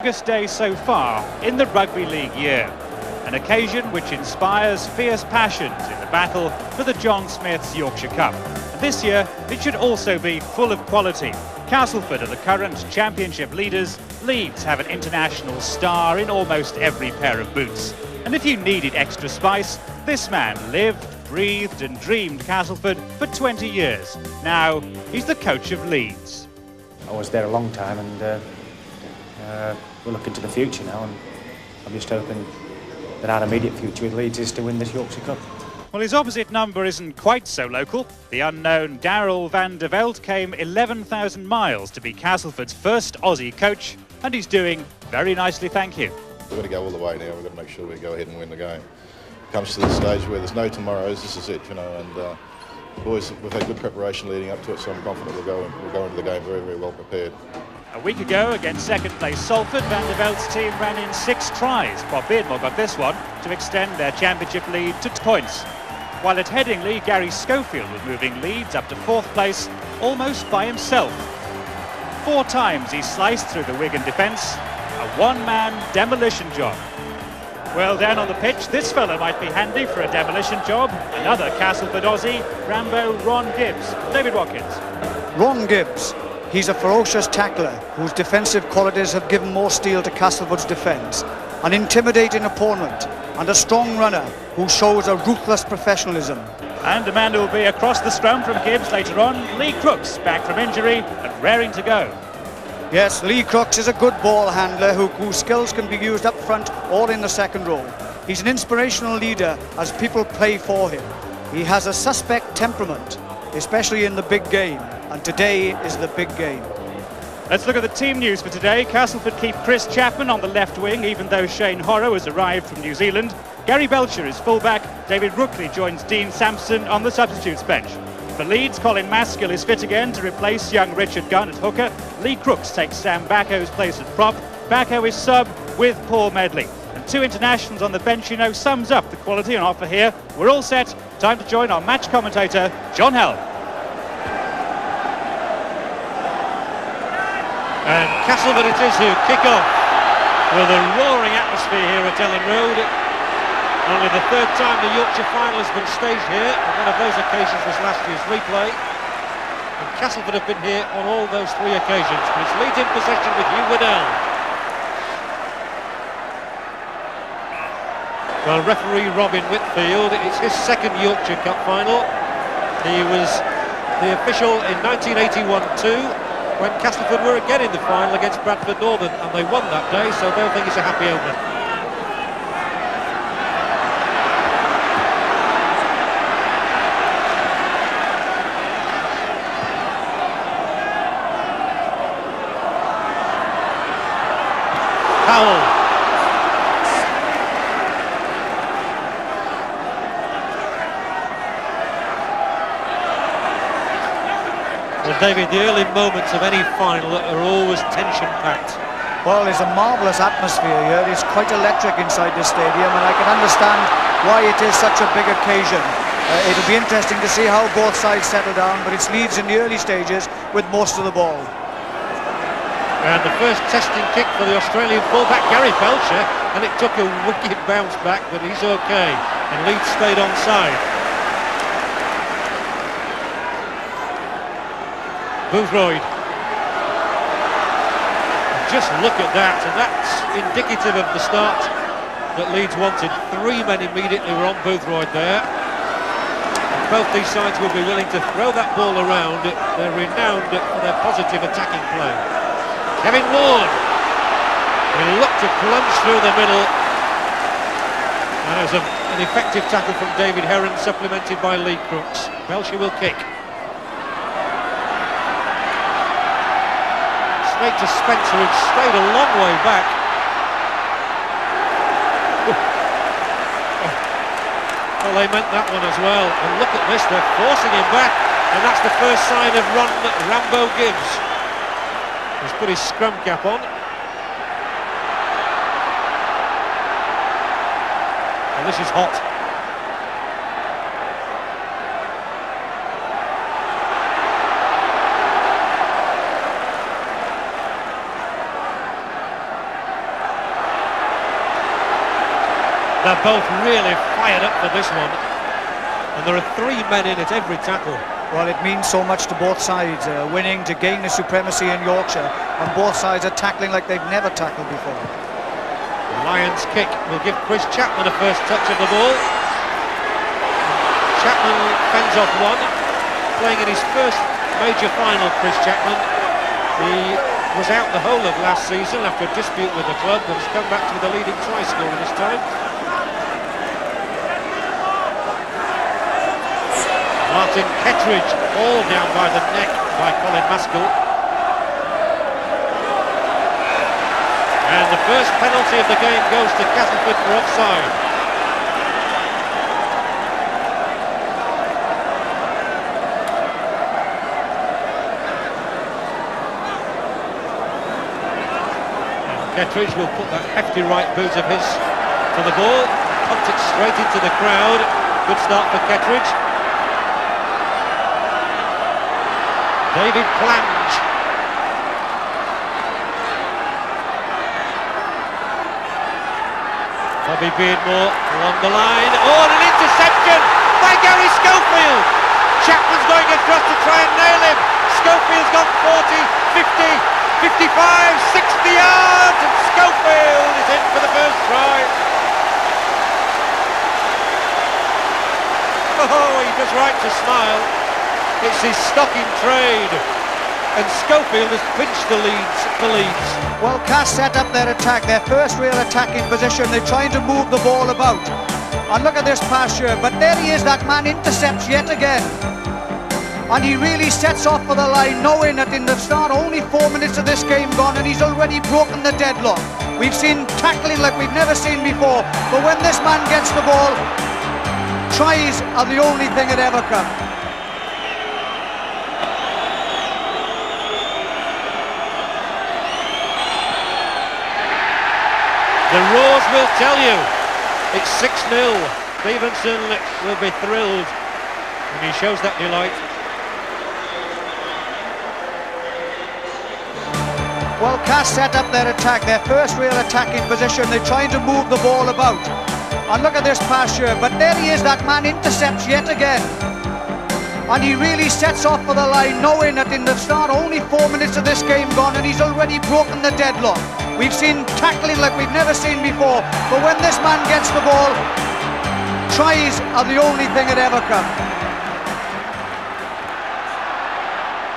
Longest day so far in the rugby league year, an occasion which inspires fierce passions in the battle for the John Smith's Yorkshire Cup. And this year it should also be full of quality. Castleford are the current championship leaders. Leeds have an international star in almost every pair of boots. And if you needed extra spice, this man lived, breathed and dreamed Castleford for 20 years. Now he's the coach of Leeds. I was there a long time, and we're looking to the future now, and I'm just hoping that our immediate future with Leeds is to win this Yorkshire Cup. Well, his opposite number isn't quite so local. The unknown Darryl van der Veld came 11,000 miles to be Castleford's first Aussie coach, and he's doing very nicely, thank you. We've got to go all the way now. We've got to make sure we go ahead and win the game. It comes to the stage where there's no tomorrows, this is it, you know, and boys, we've had good preparation leading up to it, so I'm confident we'll go into the game very, very well prepared. A week ago, against second-place Salford, Van der Veld's team ran in 6 tries. Bob Beardmore got this one to extend their championship lead to 2 points. While at Headingley, Gary Schofield was moving Leeds up to 4th place, almost by himself. 4 times he sliced through the Wigan defence, a one-man demolition job. Well, down on the pitch, this fellow might be handy for a demolition job. Another Castleford Aussie, Rambo Ron Gibbs. David Watkins. Ron Gibbs. He's a ferocious tackler whose defensive qualities have given more steel to Castleford's defence. An intimidating opponent and a strong runner who shows a ruthless professionalism. And a man who will be across the scrum from Gibbs later on, Lee Crooks, back from injury and raring to go. Yes, Lee Crooks is a good ball handler whose skills can be used up front or in the second row. He's an inspirational leader as people play for him. He has a suspect temperament, especially in the big game, and today is the big game. Let's look at the team news for today. Castleford keep Chris Chapman on the left wing, even though Shane Horrow has arrived from New Zealand. Gary Belcher is fullback. David Rookley joins Dean Sampson on the substitutes bench. For Leeds, Colin Maskill is fit again to replace young Richard Gunn at hooker. Lee Crooks takes Sam Bacco's place at prop. Bacco is sub with Paul Medley. And 2 internationals on the bench, you know, sums up the quality on offer here. We're all set. Time to join our match commentator, John Hell. And Castleford it is who kick off with a roaring atmosphere here at Ellen Road. Only the 3rd time the Yorkshire Final has been staged here, and one of those occasions was last year's replay. And Castleford have been here on all those 3 occasions, but it's Leeds in possession with Hugh Waddell. Well, referee Robin Whitfield, it's his 2nd Yorkshire Cup Final. He was the official in 1981-2, when Castleford were again in the final against Bradford Northern, and they won that day, so they'll think it's a happy omen. Powell. Well, David, the early moments of any final are always tension-packed. Well, there's a marvellous atmosphere here. It's quite electric inside the stadium, and I can understand why it is such a big occasion. It'll be interesting to see how both sides settle down, but it's Leeds in the early stages with most of the ball. And the first testing kick for the Australian fullback Gary Belcher, and it took a wicked bounce back, but he's okay, and Leeds stayed onside. Boothroyd. Just look at that, and that's indicative of the start that Leeds wanted. 3 men immediately were on Boothroyd there. And both these sides will be willing to throw that ball around. They're renowned for their positive attacking play. Kevin Ward. He looked to plunge through the middle. And it was an effective tackle from David Heron, supplemented by Lee Crooks. Belcher will kick. Straight to Spencer, who'd stayed a long way back. Well, they meant that one as well. And look at this, they're forcing him back. And that's the first sign of Rambo Gibbs. He's put his scrum cap on. And this is hot. They're both really fired up for this one. And there are 3 men in at every tackle. Well, it means so much to both sides, winning to gain the supremacy in Yorkshire, and both sides are tackling like they've never tackled before. The Lions kick will give Chris Chapman a first touch of the ball. Chapman fends off one, playing in his first major final, Chris Chapman. He was out the whole of last season after a dispute with the club, and has come back to the leading try scorer this time. Martin Kettridge, all down by the neck by Colin Maskell. And the first penalty of the game goes to Castleford for offside. And Kettridge will put that hefty right boot of his to the ball, punt it straight into the crowd. Good start for Kettridge. David Plange. Bobby Beardmore along the line. Oh, and an interception by Gary Schofield. Chapman's going across to try and nail him. Schofield's gone 40, 50, 55, 60 yards, and Schofield is in for the first try. Oh, he does right to smile. It's his stock in trade, and Schofield has pinched the Leeds for Leeds. Well, Cass set up their attack, their first real attacking position. They're trying to move the ball about. And look at this pass here, but there he is, that man intercepts yet again. And he really sets off for the line, knowing that in the start, only 4 minutes of this game gone, and he's already broken the deadlock. We've seen tackling like we've never seen before, but when this man gets the ball, tries are the only thing that ever come. The roars will tell you. It's 6-0. Stevenson will be thrilled when he shows that delight. Well, Cass set up their attack, their first real attacking position. They're trying to move the ball about. And look at this pass here, but there he is, that man intercepts yet again. And he really sets off for the line, knowing that in the start, only 4 minutes of this game gone, and he's already broken the deadlock. We've seen tackling like we've never seen before, but when this man gets the ball, tries are the only thing that ever come.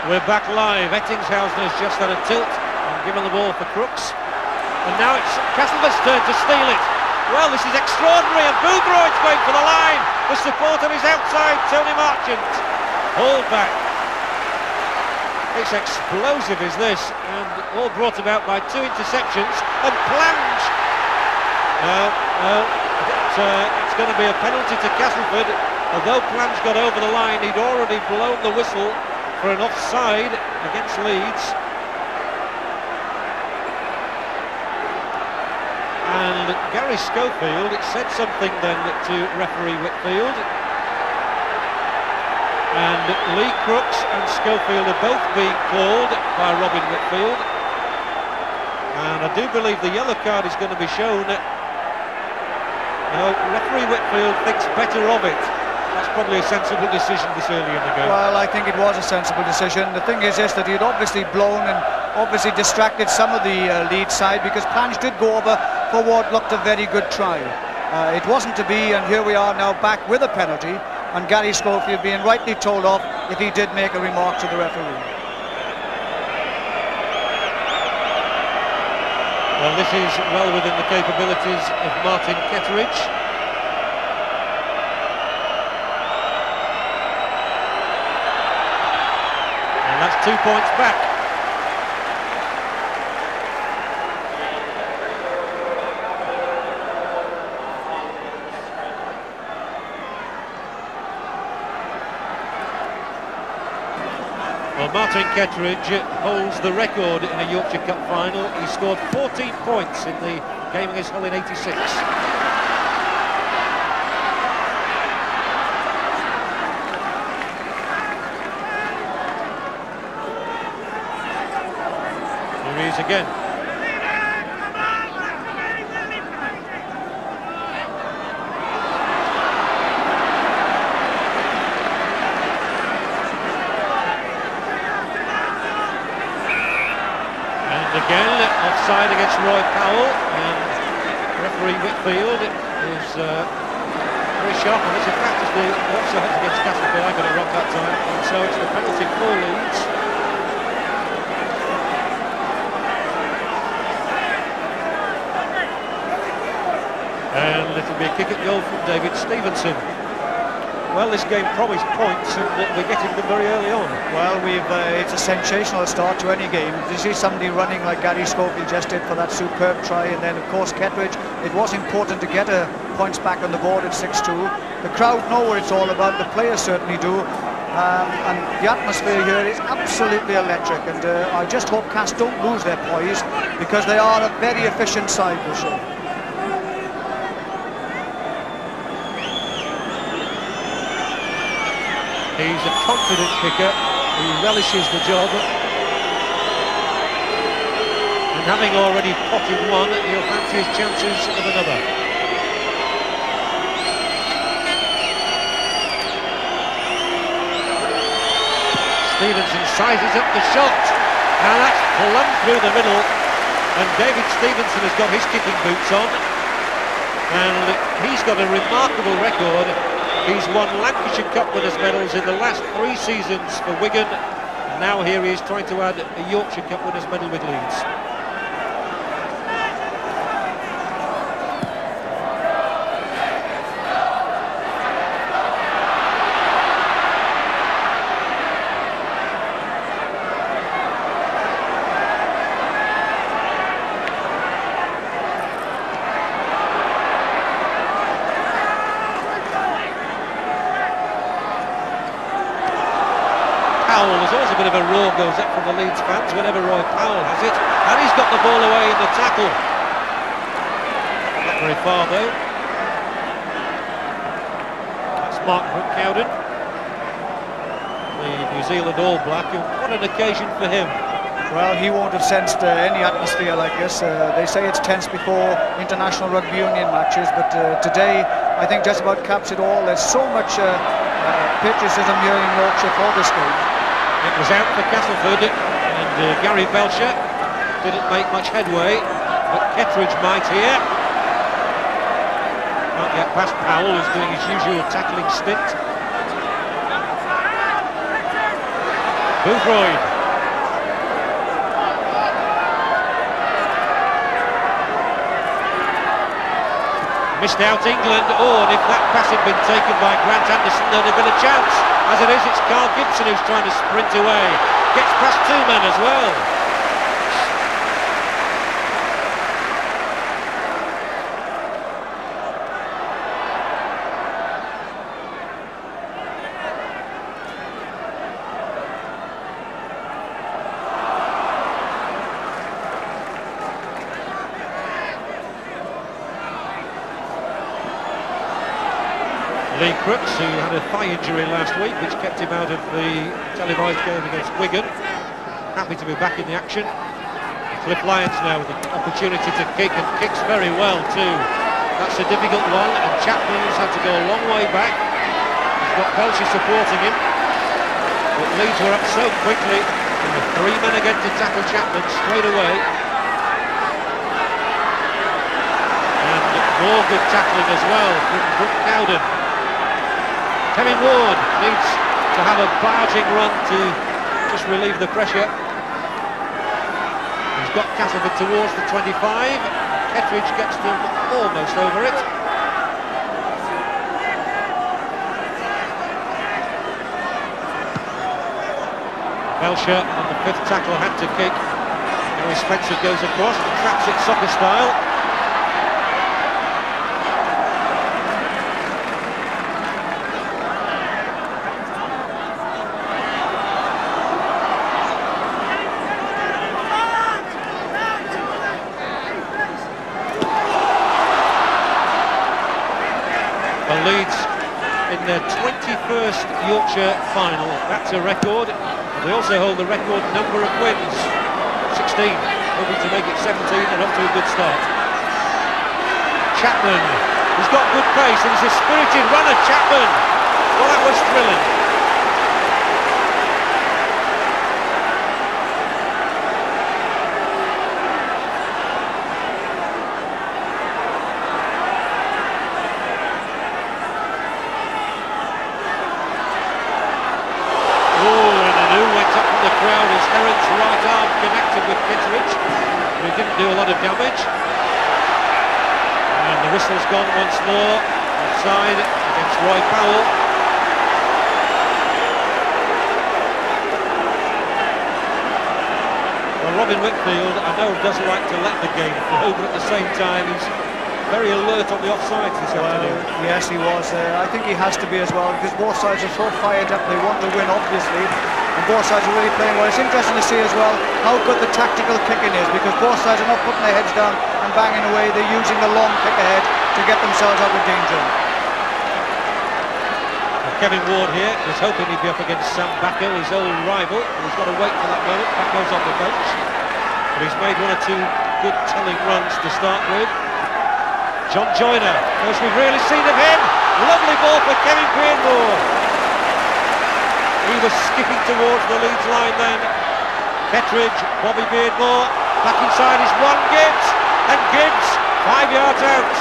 We're back live. Ettingshausen has just had a tilt and given the ball for Crooks. And now it's Castleford's turn to steal it. Well, this is extraordinary, and Boothroyd's going for the line. The support of his outside, Tony Marchant. Hold back. It's explosive, is this, and all brought about by 2 interceptions. And Plange. No, it's going to be a penalty to Castleford. Although Plange got over the line, he'd already blown the whistle for an offside against Leeds. And Gary Schofield said something then to referee Whitfield. And Lee Crooks and Schofield are both being called by Robin Whitfield. And I do believe the yellow card is going to be shown. No, referee Whitfield thinks better of it. That's probably a sensible decision this early in the game. Well, I think it was a sensible decision. The thing is that he'd obviously blown and obviously distracted some of the Leeds side, because Plange did go over for what looked a very good try. It wasn't to be, and here we are now back with a penalty, and Gary Schofield being rightly told off if he did make a remark to the referee. Well, this is well within the capabilities of Martin Kettridge. And that's 2 points back. Well, Martin Kettridge holds the record in a Yorkshire Cup final. He scored 14 points in the game against Hull in '86. Here he is again. Roy Powell, and referee Whitfield is very sharp on this. In fact, it's the offside against Castleford. I got it wrong that time, and so it's the penalty for Leeds. And it'll be a kick at goal from David Stevenson. Well, this game promised points, and we're getting them very early on. Well, it's a sensational start to any game. You see somebody running like Gary Schofield just did for that superb try, and then of course Kettridge. It was important to get points back on the board at 6-2. The crowd know what it's all about. The players certainly do, and the atmosphere here is absolutely electric. And I just hope Cass don't lose their poise, because they are a very efficient side this year. He's a confident kicker, he relishes the job, and having already potted one, he'll fancy his chances of another. Stevenson sizes up the shot, and that's plumb through the middle, and David Stevenson has got his kicking boots on, and he's got a remarkable record. He's won Lancashire Cup winners' medals in the last 3 seasons for Wigan. Now here he is trying to add a Yorkshire Cup winners' medal with Leeds. There's always a bit of a roar goes up from the Leeds fans whenever Roy Powell has it, and he's got the ball away in the tackle. Not very far though. That's Mark Brooke-Cowden, the New Zealand All Black, and what an occasion for him. Well, he won't have sensed any atmosphere like this. They say it's tense before international rugby union matches, but today I think just about caps it all. There's so much patriotism here in Yorkshire for this game. It was out for Castleford, and Gary Belcher didn't make much headway, but Kettridge might here. Can't get past Powell, who's doing his usual tackling stint. Boothroyd. Missed out England. Oh, and if that pass had been taken by Grant Anderson, there'd have been a chance. As it is, it's Carl Gibson who's trying to sprint away. Gets past 2 men as well. Lee Crooks, who had a thigh injury last week, which kept him out of the televised game against Wigan. Happy to be back in the action. Cliff Lyons now with the opportunity to kick, and kicks very well too. That's a difficult one, and Chapman's had to go a long way back. He's got Belcher supporting him, but Leeds were up so quickly, and the 3 men again to tackle Chapman straight away. And more good tackling as well from Brooke-Cowden. Kevin Ward needs to have a barging run to just relieve the pressure. He's got Castleford towards the 25. Kettridge gets them almost over it. Belcher on the 5th tackle had to kick. Harry Spencer goes across, traps it soccer style. Leeds in their 21st Yorkshire final. That's a record. They also hold the record number of wins, 16, hoping to make it 17 and off to a good start. Chapman, he's got good pace and he's a spirited runner, Chapman. Well, that was thrilling. whistle's gone once more. Offside against Roy Powell. Well, Robin Whitfield, I know, doesn't like to let the game flow, but at the same time, he's very alert on the offsides this afternoon. Yes, he was. I think he has to be as well, because both sides are so fired up. They want to win, obviously, and both sides are really playing well. It's interesting to see as well how good the tactical kicking is, because both sides are not putting their heads down and banging away. They're using the long kick ahead to get themselves out of danger. Kevin Ward here is hoping he'd be up against Sam Bacco, his old rival. He's got to wait for that moment. Bacco's on the bench, but he's made one or two good telling runs to start with. John Joyner, first we've really seen of him. Lovely ball for Kevin Beardmore. He was skipping towards the Leeds line then. Kettridge, Bobby Beardmore, back inside is one Gibbs, and Gibbs 5 yards out.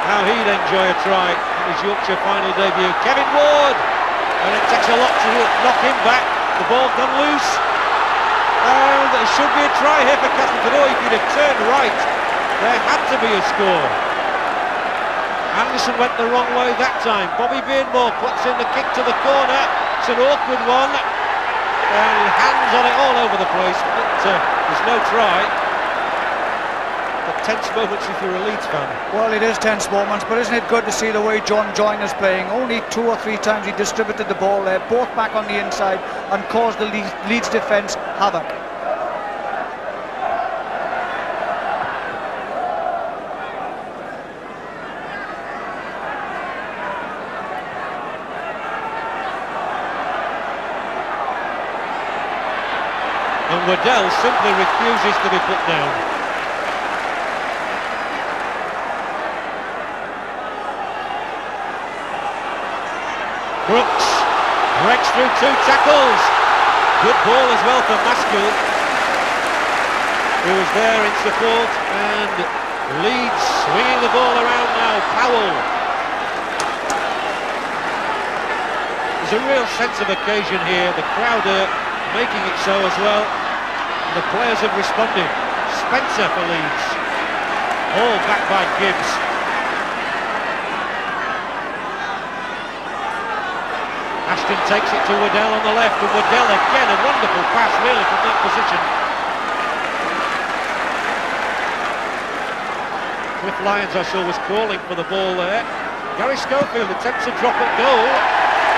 Now he'd enjoy a try in his Yorkshire final debut. Kevin Ward, and it takes a lot to knock him back. The ball gone loose, and there should be a try here for Castleford. Oh, if he'd have turned right, there had to be a score. Anderson went the wrong way that time. Bobby Beardmore puts in the kick to the corner. It's an awkward one, and hands on it all over the place, but there's no try. But tense moments if you're a Leeds fan. Well, it is tense moments, but isn't it good to see the way John Joyner's playing? Only 2 or 3 times he distributed the ball there, both back on the inside, and caused the Leeds defence havoc. And Waddell simply refuses to be put down. Brooks breaks through 2 tackles. Good ball as well for Maskell, who was there in support, and Leeds swinging the ball around now. Powell. There's a real sense of occasion here. The crowd are making it so as well. The players have responded. Spencer for Leeds. All back by Gibbs. Ashton takes it to Waddell on the left, and Waddell again, a wonderful pass really from that position. Cliff Lyons, I saw, was calling for the ball there. Gary Schofield attempts a drop at goal,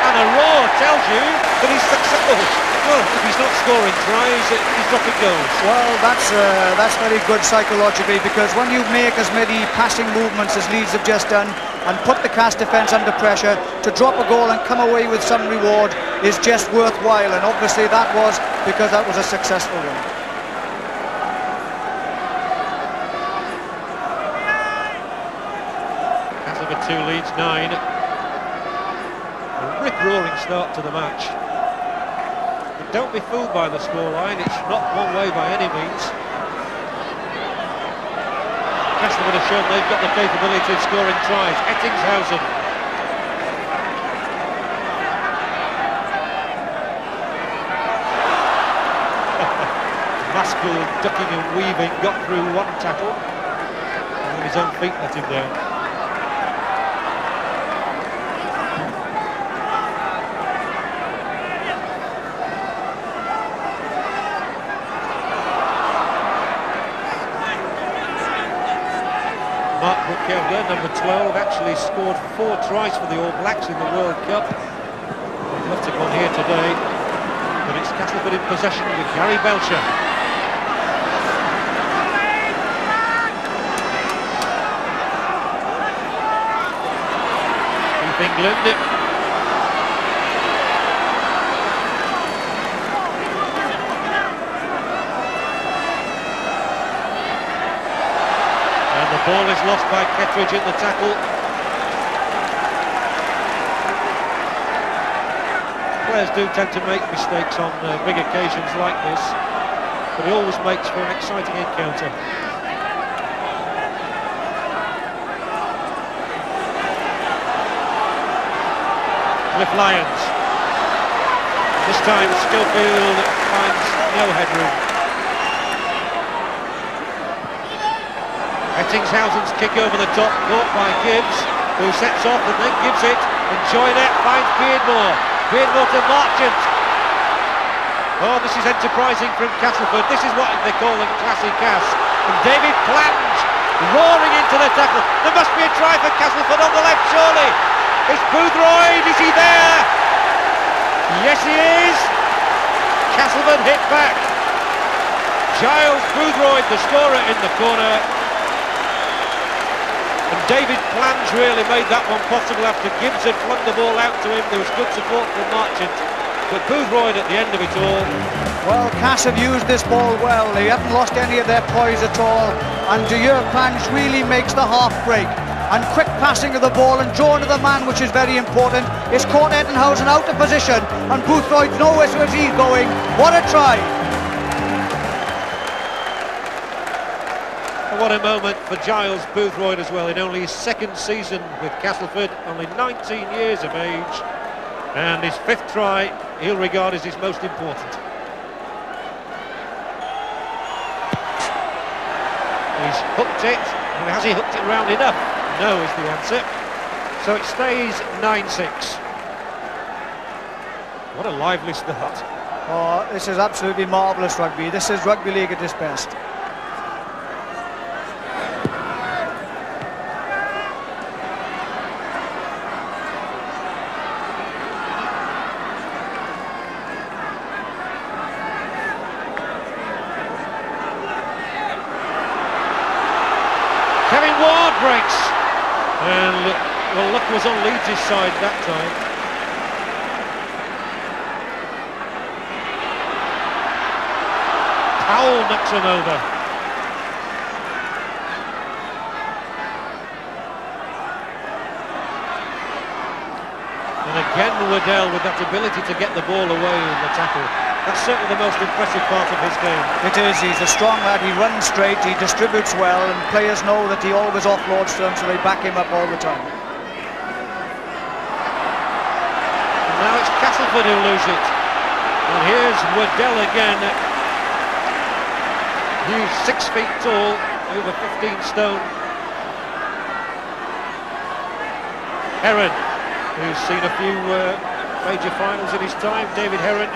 and a roar tells you that he's successful. Well, if he's not scoring tries, he's dropping goals. Well, that's very good psychologically, because when you make as many passing movements as Leeds have just done and put the Cas defence under pressure, to drop a goal and come away with some reward is just worthwhile, and obviously that was because that was a successful one. Castleford 2, Leeds 9. A rip-roaring start to the match. Don't be fooled by the scoreline, it's not one way by any means. Castleford have shown they've got the capability of scoring tries. Ettingshausen. Maskell ducking and weaving, got through one tackle, and his own feet let him down. Mark Brooke-Kelder, number 12, actually scored 4 tries for the All Blacks in the World Cup. He'd love to go on here today, but it's Castleford in possession with Gary Belcher. Keith England. The ball is lost by Kettridge in the tackle. Players do tend to make mistakes on big occasions like this, but it always makes for an exciting encounter. Cliff Lyons. This time Schofield finds no headroom. Ettingshausen's kick over the top, caught by Gibbs, who sets off and then gives it, and Joyner finds Beardmore. Beardmore to Marchant. Oh, this is enterprising from Castleford. This is what they call a classy Cass. And David Plant roaring into the tackle. There must be a try for Castleford on the left, surely. It's Boothroyd, is he there? Yes, he is. Castleford hit back. Giles Boothroyd, the scorer, in the corner. And David Plant really made that one possible after Gibbs had flung the ball out to him. There was good support from Marchant. But Boothroyd at the end of it all. Well, Cass have used this ball well. They haven't lost any of their poise at all. And Plant really makes the half break. And quick passing of the ball and drawing to the man, which is very important. It's caught Ettingshausen out of position. And Boothroyd nowhere where he's going. What a try. What a moment for Giles Boothroyd as well, in only his second season with Castleford, only 19 years of age, and his 5th try he'll regard as his most important. He's hooked it, and has he hooked it round enough? No is the answer. So it stays 9-6. What a lively start. Oh, this is absolutely marvellous rugby. This is rugby league at its best. Breaks, and well, luck was on Leeds' side that time. Powell knocks him over. And again Waddell with that ability to get the ball away in the tackle. That's certainly the most impressive part of his game. It is. He's a strong lad. He runs straight, he distributes well, and players know that he always offloads to them, so they back him up all the time. And now it's Castleford who lose it. And here's Waddell again. He's 6 feet tall, over 15 stone. Heron, who's seen a few major finals in his time. David Heron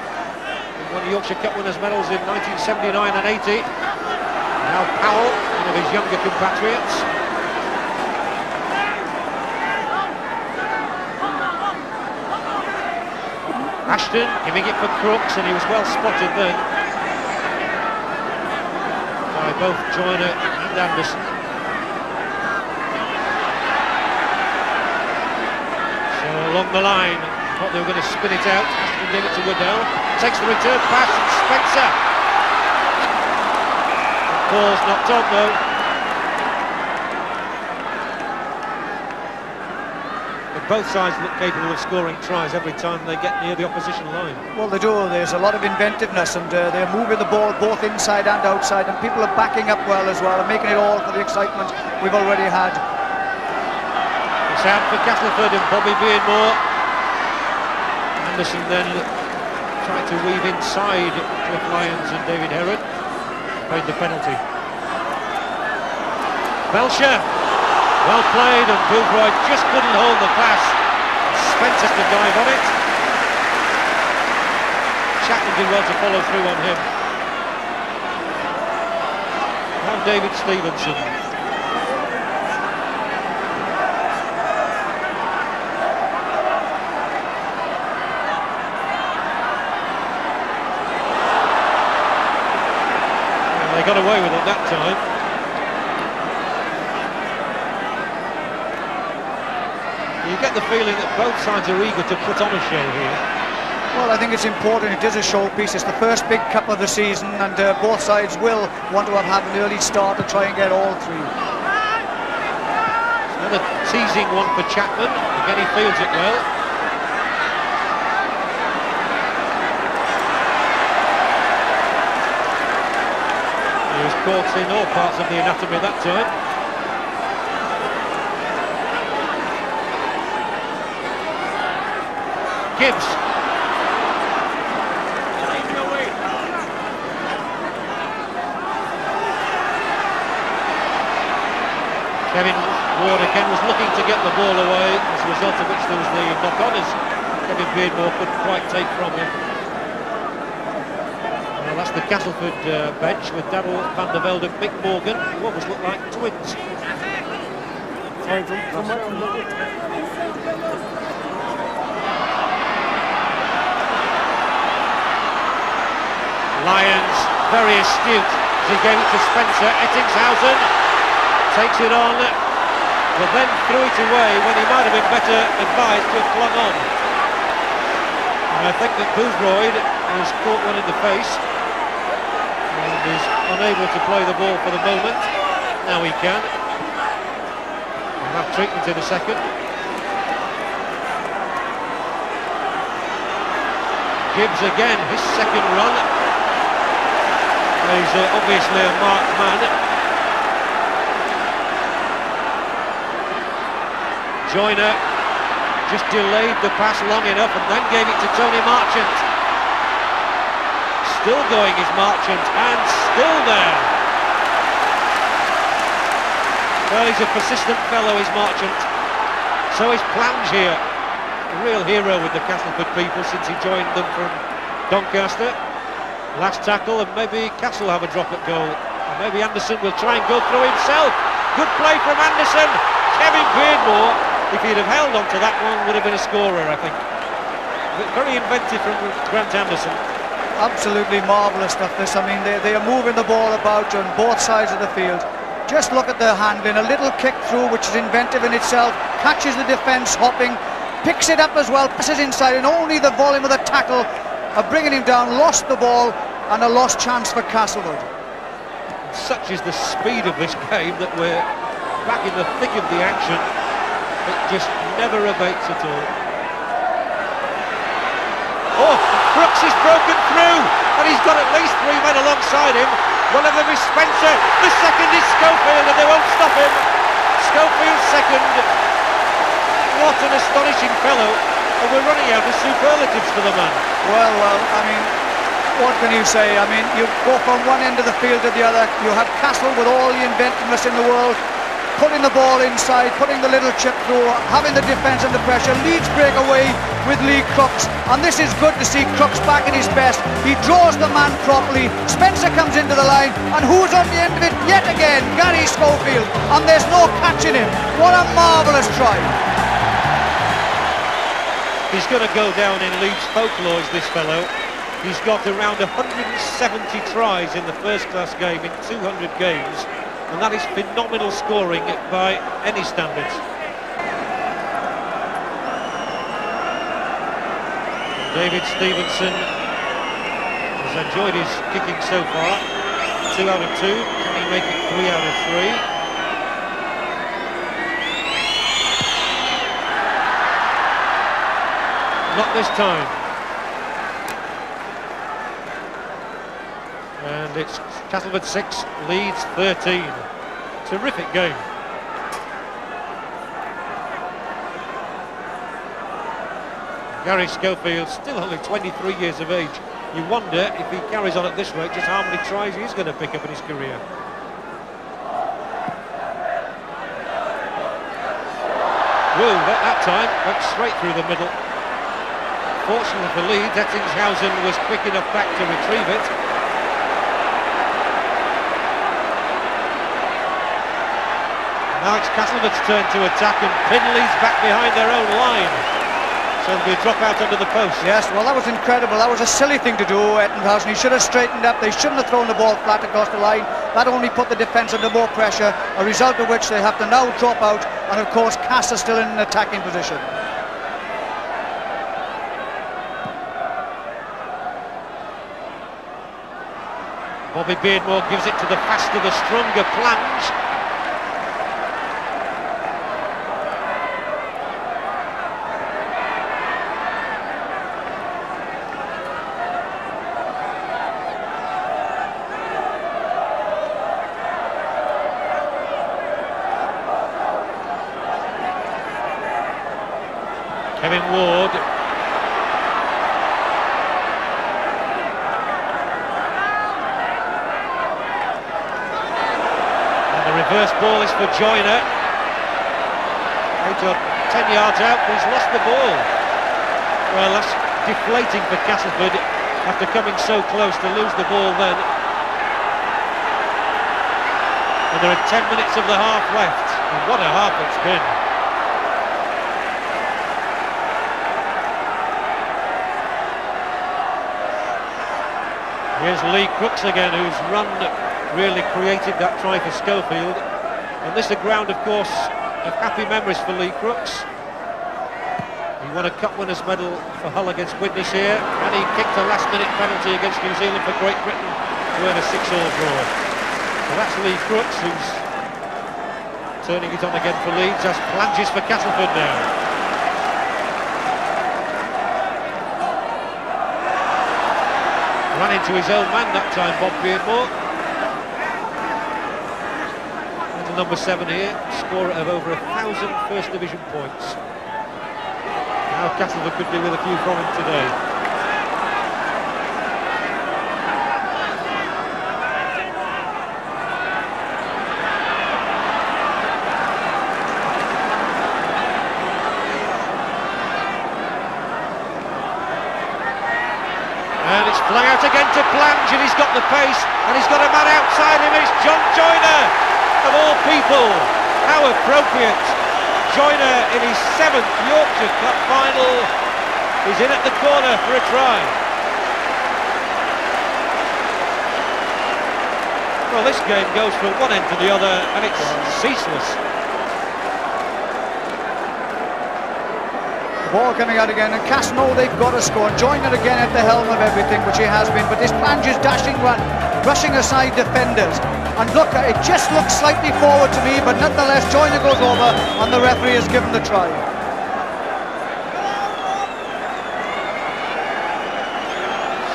won the Yorkshire Cup winners' medals in 1979 and 80. Now Powell, one of his younger compatriots. Ashton giving it for Crooks, and he was well spotted then by both Joyner and Anderson. So along the line, thought they were going to spin it out. Ashton gave it to Waddell. Takes the return pass, and Spencer. The ball's knocked on though. But both sides look capable of scoring tries every time they get near the opposition line. Well, they do. There's a lot of inventiveness, and they're moving the ball both inside and outside, and people are backing up well as well, and making it all for the excitement we've already had. It's out for Castleford and Bobby Beardmore. Anderson then tried to weave inside Cliff Lyons and David Heron. Paid the penalty. Belcher, well played, and Boothroyd just couldn't hold the pass. Spencer to dive on it. Chapman did well to follow through on him. Now David Stevenson. They got away with it that time. You get the feeling that both sides are eager to put on a show here. Well, I think it's important. It is a showpiece. It's the first big cup of the season, and both sides will want to have an early start to try and get all three. Another teasing one for Chapman. Again, he fields it well. He was caught in all parts of the anatomy that time. Gibbs. Kevin Ward again was looking to get the ball away, as a result of which there was the knock-on, as Kevin Beardmore couldn't quite take from him. Well, that's the Castleford bench with Daryl van der Velde and Mick Morgan, who almost look like twins. Lyons, very astute, as he gave it to Spencer. Ettingshausen takes it on, but then threw it away when he might have been better advised to have flung on. And I think that Boothroyd has caught one in the face and is unable to play the ball for the moment. Now he can. He'll have treatment in a second. Gibbs again, his second run. He's obviously a marked man. Joyner just delayed the pass long enough and then gave it to Tony Marchant. Still going is Marchant, and still there. Well, he's a persistent fellow, is Marchant. So is Plange here. A real hero with the Castleford people since he joined them from Doncaster. Last tackle, and maybe Castle have a drop at goal. And maybe Anderson will try and go through himself. Good play from Anderson. Kevin Beardmore, if he'd have held on to that one, would have been a scorer, I think. Very inventive from Grant Anderson. Absolutely marvellous stuff, this. I mean, they are moving the ball about on both sides of the field. Just look at the handling. A little kick through, which is inventive in itself. Catches the defence hopping. Picks it up as well. Passes inside, and only the volume of the tackle of bringing him down, lost the ball, and a lost chance for Castleford. Such is the speed of this game that we're back in the thick of the action. It just never abates at all. Oh, Brooks is broken through, and he's got at least three men alongside him. One of them is Spencer, the second is Schofield, and they won't stop him. Schofield second. What an astonishing fellow. And we're running out of superlatives for the man. Well, I mean, what can you say? I mean, you go from one end of the field to the other. You have Castle with all the inventiveness in the world, putting the ball inside, putting the little chip through, having the defence under pressure. Leeds break away with Lee Crooks, and this is good to see Crooks back at his best. He draws the man properly. Spencer comes into the line, and who's on the end of it yet again? Gary Schofield, and there's no catching him. What a marvellous try. He's going to go down in Leeds folklore, is this fellow. He's got around 170 tries in the first-class game in 200 games, and that is phenomenal scoring by any standards. David Stevenson has enjoyed his kicking so far. 2 out of 2. Can he make it 3 out of 3? Not this time. And it's Castleford 6, Leeds 13. Terrific game. Gary Schofield, still only 23 years of age. You wonder, if he carries on at this rate, just how many tries he's going to pick up in his career. Whoa, that time went straight through the middle. Fortunately for Leeds, Ettingshausen was quick enough back to retrieve it. Now it's Castleford's turn to attack, and Pinley's back behind their own line. So there'll be a drop out under the post. Yes, well, that was incredible. That was a silly thing to do, Ettingshausen. He should have straightened up. They shouldn't have thrown the ball flat across the line. That only put the defence under more pressure, a result of which they have to now drop out, and of course Cass is still in an attacking position. Bobby Beardmore gives it to the faster, the stronger Plange. Kevin Ward. And the reverse ball is for Joyner. 8 or 10 yards out, but he's lost the ball. Well, that's deflating for Castleford after coming so close to lose the ball then. And there are 10 minutes of the half left, and what a half it's been. Here's Lee Crooks again, whose run really created that try for Schofield. And this is a ground, of course, of happy memories for Lee Crooks. He won a Cup Winners' Medal for Hull against Widnes here, and he kicked a last-minute penalty against New Zealand for Great Britain to earn a 6-all draw. So that's Lee Crooks, who's turning it on again for Leeds, as plunges for Castleford now. Ran into his own man that time, Bob Beardmore. And the number 7 here, scorer of over 1,000 First Division points. Now Castleford could do with a few from him today. And it's flung out again to Plange, and he's got the pace, and he's got a man outside him. It's John Joyner, of all people. How appropriate. Joyner in his 7th Yorkshire Cup Final. He's in at the corner for a try. Well, this game goes from one end to the other, and it's ceaseless. Ball coming out again, and Cass know they've got to score. Joyner again at the helm of everything, which he has been, but this Plange's dashing run, brushing aside defenders. And look, it just looks slightly forward to me, but nonetheless Joyner goes over and the referee has given the try.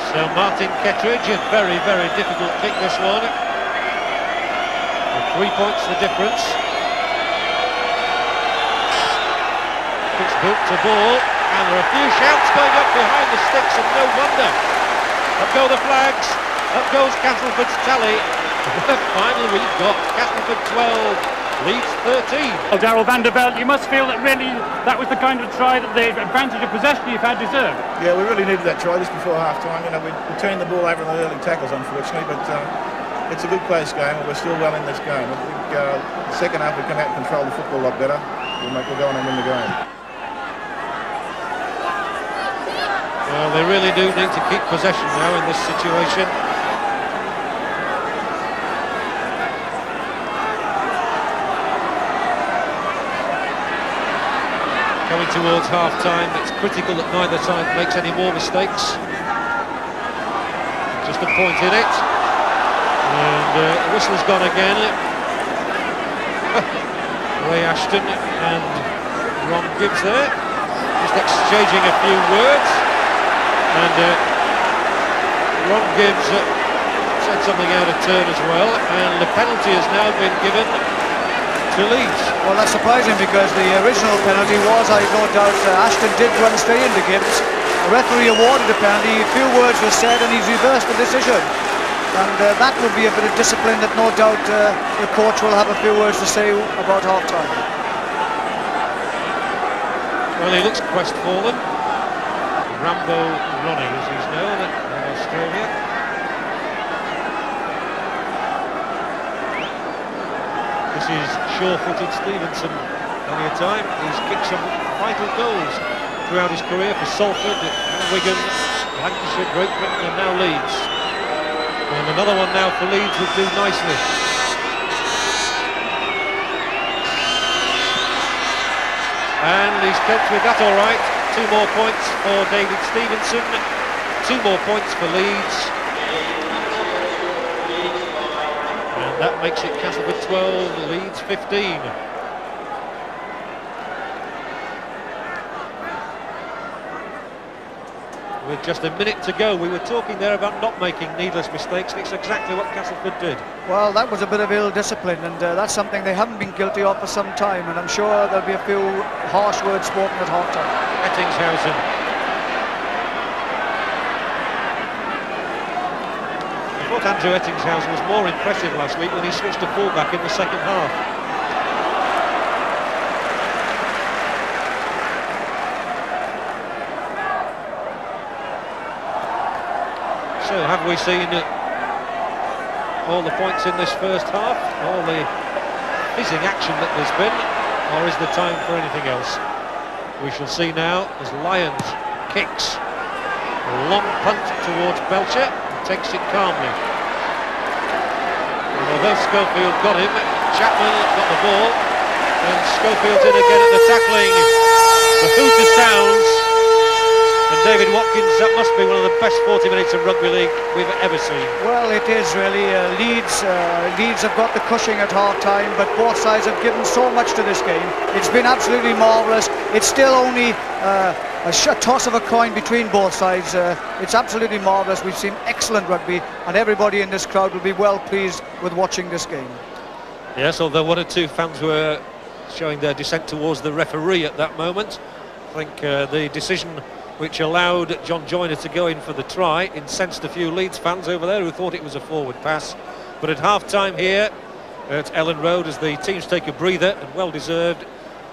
So Martin Kettridge, a very, very difficult kick this one. With 3 points the difference. It's boot to ball, and there are a few shouts going up behind the sticks, and no wonder. Up go the flags, up goes Castleford's tally. Finally we've got Castleford 12, Leeds 13. Well, Darrell van der Velde, you must feel that really that was the kind of try that the advantage of possession you've had deserved. Yeah, we really needed that try just before half-time. You know, we turned the ball over in the early tackles, unfortunately, but it's a good close game, and we're still well in this game. I think the second half we come out and control the football a lot better. We'll go on and win the game. Well, they really do need to keep possession now in this situation. Coming towards half-time, it's critical that neither side makes any more mistakes. Just a point in it. And the whistle's gone again. Ray Ashton and Ron Gibbs there, just exchanging a few words. And Ron Gibbs said something out of turn as well, and the penalty has now been given to Leeds. Well, that's surprising because the original penalty was, I've no doubt, Ashton did run straight into Gibbs. The referee awarded the penalty, a few words were said, and he's reversed the decision. And that would be a bit of discipline that no doubt the coach will have a few words to say about half-time. Well, he looks crestfallen. Rambo Ronnie, as he's known in Australia. This is sure-footed Stevenson many a time. He's kicked some vital goals throughout his career for Salford, Wigan, Lancashire, Great Britain, and now Leeds. And another one now for Leeds would do nicely. And he's coped with that all right. 2 more points for David Stevenson, 2 more points for Leeds. And that makes it Castleford 12, Leeds 15. With just a minute to go, we were talking there about not making needless mistakes, and it's exactly what Castleford did. Well, that was a bit of ill discipline, and that's something they haven't been guilty of for some time, and I'm sure there'll be a few harsh words spoken at half-time. Ettingshausen. I thought Andrew Ettingshausen was more impressive last week when he switched to fullback in the second half. So have we seen all the points in this first half, all the fizzing action that there's been, or is there time for anything else? We shall see now as Lyons kicks. A long punt towards Belcher, and takes it calmly. And although Schofield got him, Chapman got the ball, and Schofield's in again at the tackling. The hooter sounds, and David Watkins, that must be one of the best 40 minutes of rugby league we've ever seen. Well, it is really. Leeds have got the Cushing at half-time, but both sides have given so much to this game. It's been absolutely marvellous. It's still only a toss of a coin between both sides. It's absolutely marvellous. We've seen excellent rugby, and everybody in this crowd will be well pleased with watching this game. Yes, although one or two fans were showing their dissent towards the referee at that moment. I think the decision which allowed John Joyner to go in for the try incensed a few Leeds fans over there who thought it was a forward pass. But at half-time here at Ellen Road, as the teams take a breather, and well-deserved,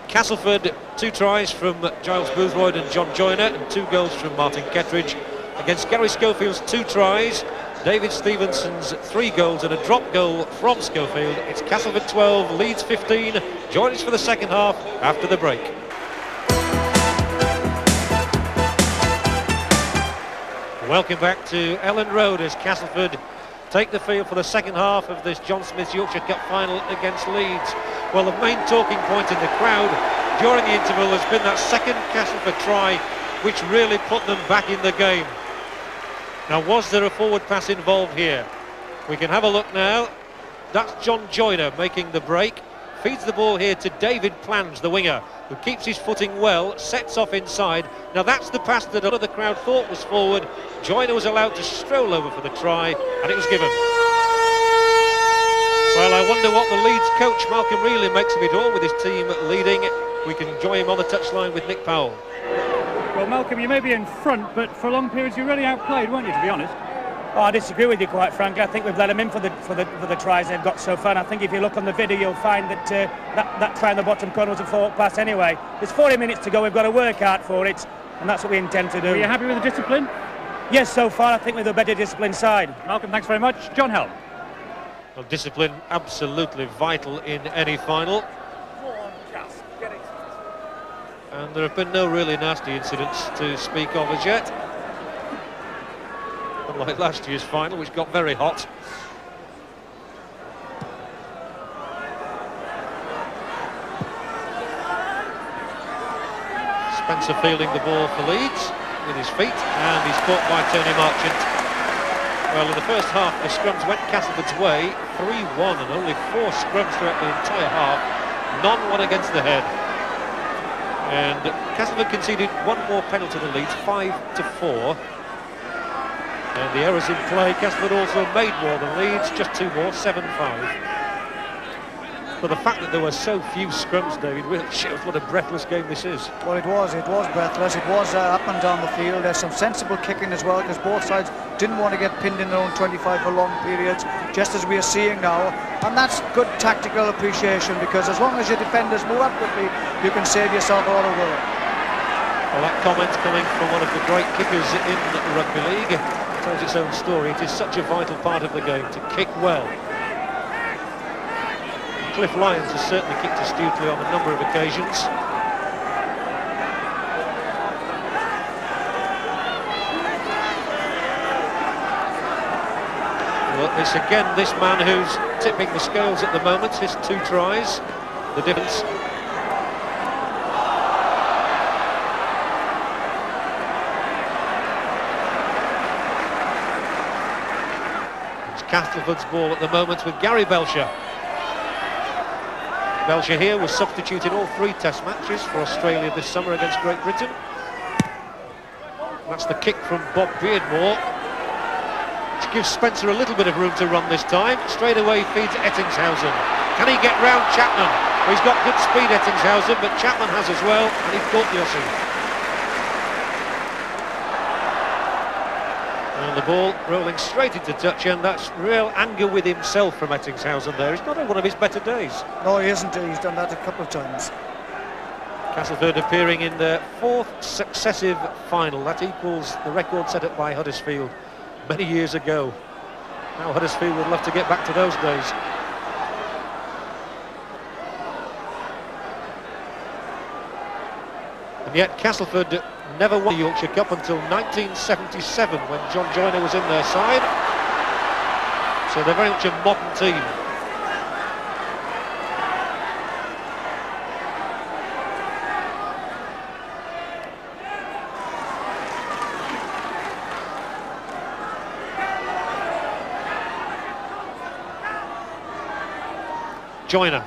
Castleford, 2 tries from Giles Boothroyd and John Joyner, and 2 goals from Martin Kettridge, against Gary Schofield's 2 tries, David Stevenson's 3 goals and a drop goal from Schofield. It's Castleford 12, Leeds 15. Join us for the second half after the break. Welcome back to Ellen Road as Castleford take the field for the second half of this John Smith's Yorkshire Cup Final against Leeds. Well, the main talking point in the crowd during the interval has been that second Castleford try, which really put them back in the game. Now, was there a forward pass involved here? We can have a look now. That's John Joyner making the break. Feeds the ball here to David Plange, the winger, who keeps his footing well, sets off inside. Now that's the pass that a lot of the crowd thought was forward. Joyner was allowed to stroll over for the try, and it was given. Well, I wonder what the Leeds coach, Malcolm Reilly, makes of it all with his team leading. We can join him on the touchline with Nick Powell. Well, Malcolm, you may be in front, but for long periods you really outplayed, weren't you, to be honest? Oh, I disagree with you, quite frankly. I think we've let them in for the tries they've got so far. And I think if you look on the video, you'll find that that try in the bottom corner was a forward pass anyway. There's 40 minutes to go. We've got to work hard for it, and that's what we intend to do. Are you happy with the discipline? Yes, so far I think we're the better disciplined side. Malcolm, thanks very much. John Helm. Well, discipline absolutely vital in any final. And there have been no really nasty incidents to speak of as yet. Unlike last year's final, which got very hot. Spencer fielding the ball for Leeds with his feet, and he's caught by Tony Marchant. Well, in the first half, the scrums went Castleford's way, 3-1, and only 4 scrums throughout the entire half, none won against the head. And Castleford conceded 1 more penalty to Leeds, 5-4. And the errors in play, Castleford also made more than Leeds, just 2 more, 7-5. But the fact that there were so few scrums, David, really shows what a breathless game this is. Well, it was breathless. It was up and down the field. There's some sensible kicking as well, because both sides didn't want to get pinned in their own 25 for long periods, just as we are seeing now. And that's good tactical appreciation, because as long as your defenders move up quickly, you can save yourself a lot of work. Well, that comment coming from one of the great kickers in the rugby league tells its own story. It is such a vital part of the game to kick well. Cliff Lyons has certainly kicked astutely on a number of occasions. Well, it's again this man who's tipping the scales at the moment, his 2 tries, the difference. It's Castleford's ball at the moment with Gary Belcher. Belcher here was substituted all 3 test matches for Australia this summer against Great Britain. That's the kick from Bob Beardmore, which gives Spencer a little bit of room to run this time. Straight away feeds Ettingshausen. Can he get round Chapman? Well, he's got good speed, Ettingshausen, but Chapman has as well, and he caught the Aussie. And the ball rolling straight into touch, and that's real anger with himself from Ettingshausen there. He's not on one of his better days. No, he isn't. He's done that a couple of times. Castleford appearing in their 4th successive final. That equals the record set up by Huddersfield many years ago. Now Huddersfield would love to get back to those days. And yet Castleford never won the Yorkshire Cup until 1977 when John Joyner was in their side. So they're very much a modern team. Joyner,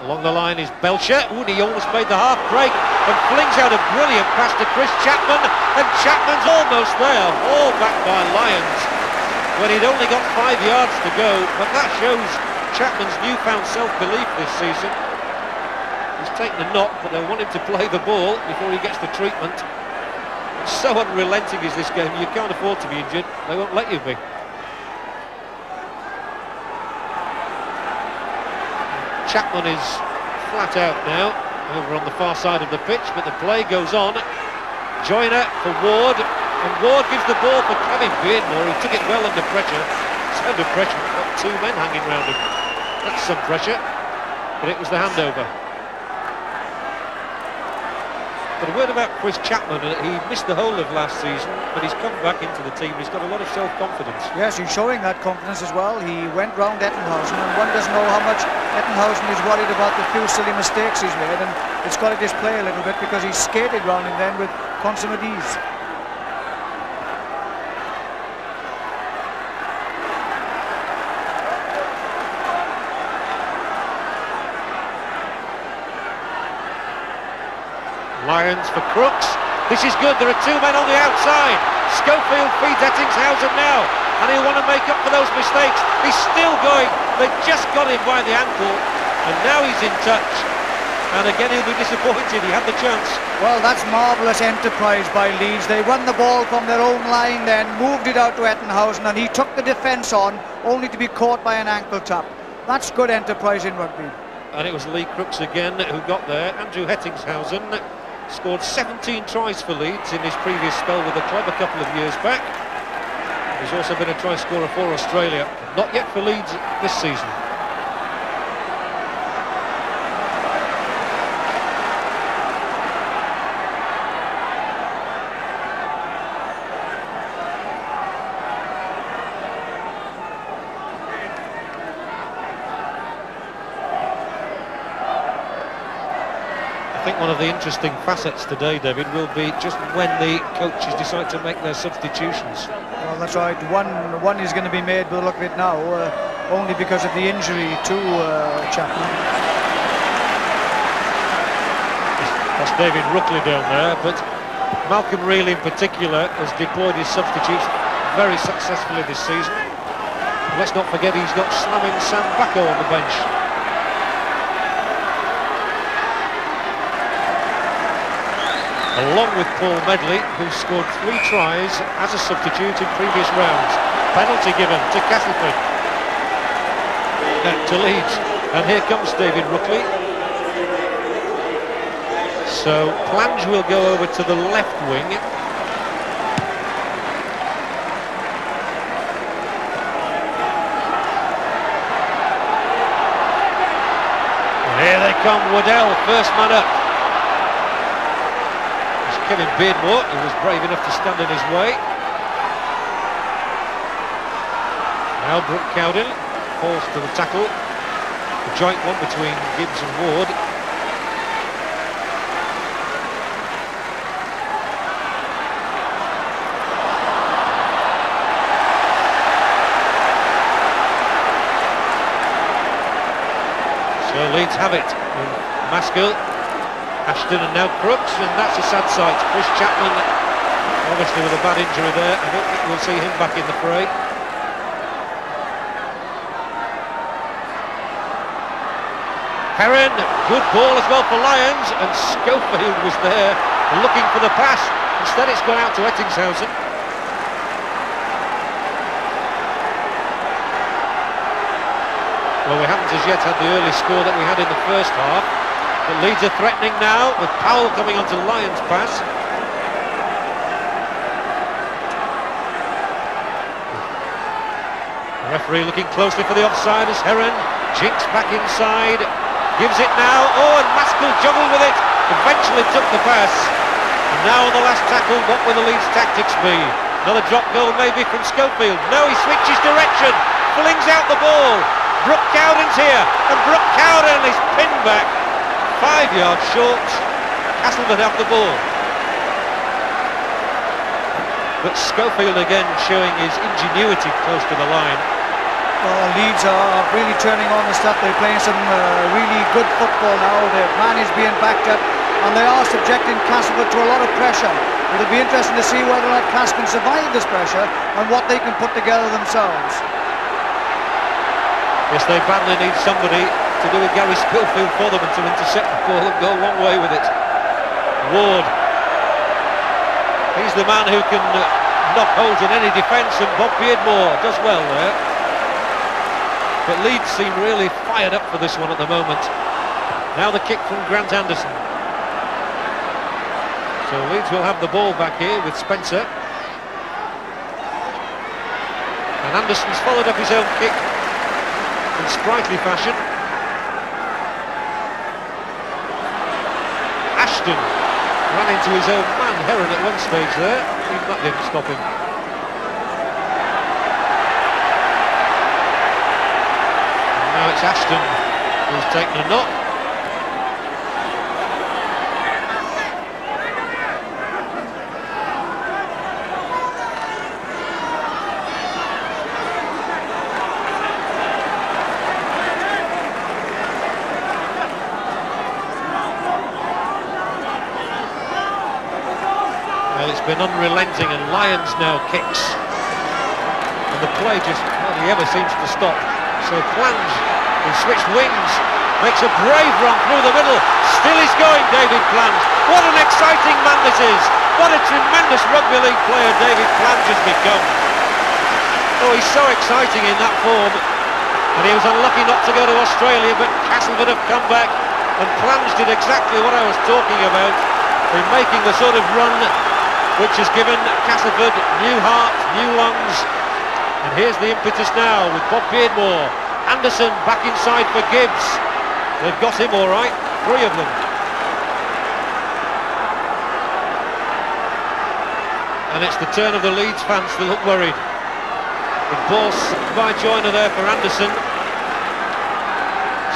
along the line is Belcher. Ooh, he almost made the half break and flings out a brilliant pass to Chris Chapman, and Chapman's almost there, all back by Lyons when he'd only got 5 yards to go. But that shows Chapman's newfound self-belief this season. He's taken a knock, but they want him to play the ball before he gets the treatment. It's so unrelenting is this game, you can't afford to be injured, they won't let you be. Chapman is flat out now, over on the far side of the pitch, but the play goes on. Joyner for Ward, and Ward gives the ball for Kevin Beardmore, who took it well under pressure. It's under pressure, got 2 men hanging around him. That's some pressure, but it was the handover. But a word about Chris Chapman, he missed the whole of last season, but he's come back into the team. He's got a lot of self-confidence. Yes, he's showing that confidence as well. He went round Ettenhausen, and one doesn't know how much Ettenhausen is worried about the few silly mistakes he's made, and it's got to display a little bit because he's skated round him then with consummate ease. Lyons for Crooks. This is good, there are 2 men on the outside. Schofield feeds Ettingshausen now, and he'll want to make up for those mistakes. He's still going, they just got him by the ankle, and now he's in touch. And again he'll be disappointed, he had the chance. Well, that's marvellous enterprise by Leeds. They won the ball from their own line then, moved it out to Ettingshausen, and he took the defence on, only to be caught by an ankle tap. That's good enterprise in rugby. And it was Lee Crooks again who got there. Andrew Ettingshausen scored 17 tries for Leeds in his previous spell with the club a couple of years back. He's also been a try scorer for Australia, not yet for Leeds this season. I think one of the interesting facets today, David, will be just when the coaches decide to make their substitutions. Well, that's right. One is going to be made, by the look of it now, only because of the injury to Chapman. That's David Ruckley down there, but Malcolm Real in particular has deployed his substitutes very successfully this season. And let's not forget he's got slamming Sam Bacco on the bench. Along with Paul Medley, who scored 3 tries as a substitute in previous rounds. Penalty given to Castleford, to Leeds, and here comes David Ruckley. So Plange will go over to the left wing. And here they come, Waddell, first man up. Kevin Beardmore, who was brave enough to stand in his way. Now Brooke Cowden falls to the tackle. The joint one between Gibbs and Ward. So Leeds have it. Maskell, Ashton and now Crooks, and that's a sad sight. Chris Chapman, obviously with a bad injury there. I don't think we'll see him back in the fray. Heron, good ball as well for Lyons, and Schofield was there looking for the pass. Instead it's gone out to Ettingshausen. Well, we haven't as yet had the early score that we had in the first half. The Leeds are threatening now, with Powell coming onto Lyons' pass. Referee looking closely for the offside as Heron jinks back inside, gives it now. Oh, and Maskell juggled with it, eventually took the pass. And now on the last tackle, what will the Leeds tactics be? Another drop goal maybe from Schofield. No, he switches direction, flings out the ball. Brooke Cowden's here, and Brooke Cowden is pinned back 5 yards short. Castleford have the ball. But Schofield again showing his ingenuity close to the line. Well, Leeds are really turning on the stuff. They're playing some really good football now. Their man is being backed up, and they are subjecting Castleford to a lot of pressure. It'll be interesting to see whether or not Cass can survive this pressure and what they can put together themselves. Yes, they badly need somebody to do with Gary Schofield for them and to intercept the ball and go a long way with it. Ward. He's the man who can knock holes in any defence, and Bob Beardmore does well there. But Leeds seem really fired up for this one at the moment. Now the kick from Grant Anderson. So Leeds will have the ball back here with Spencer. And Anderson's followed up his own kick in sprightly fashion. Ashton ran into his own man, Heron, at one stage there. That didn't stop him. And now it's Ashton who's taken a knock. It's been unrelenting, and Lyons now kicks. And the play just hardly ever seems to stop. So Plange, who switched wings, makes a brave run through the middle. Still is going, David Plange. What an exciting man this is. What a tremendous rugby league player David Plange has become. Oh, he's so exciting in that form. And he was unlucky not to go to Australia, but Castleford have come back. And Plange did exactly what I was talking about in making the sort of run which has given Castleford new heart, new lungs. And here's the impetus now with Bob Beardmore. Anderson back inside for Gibbs. They've got him all right, 3 of them. And it's the turn of the Leeds fans to look worried. The ball by Joyner there for Anderson.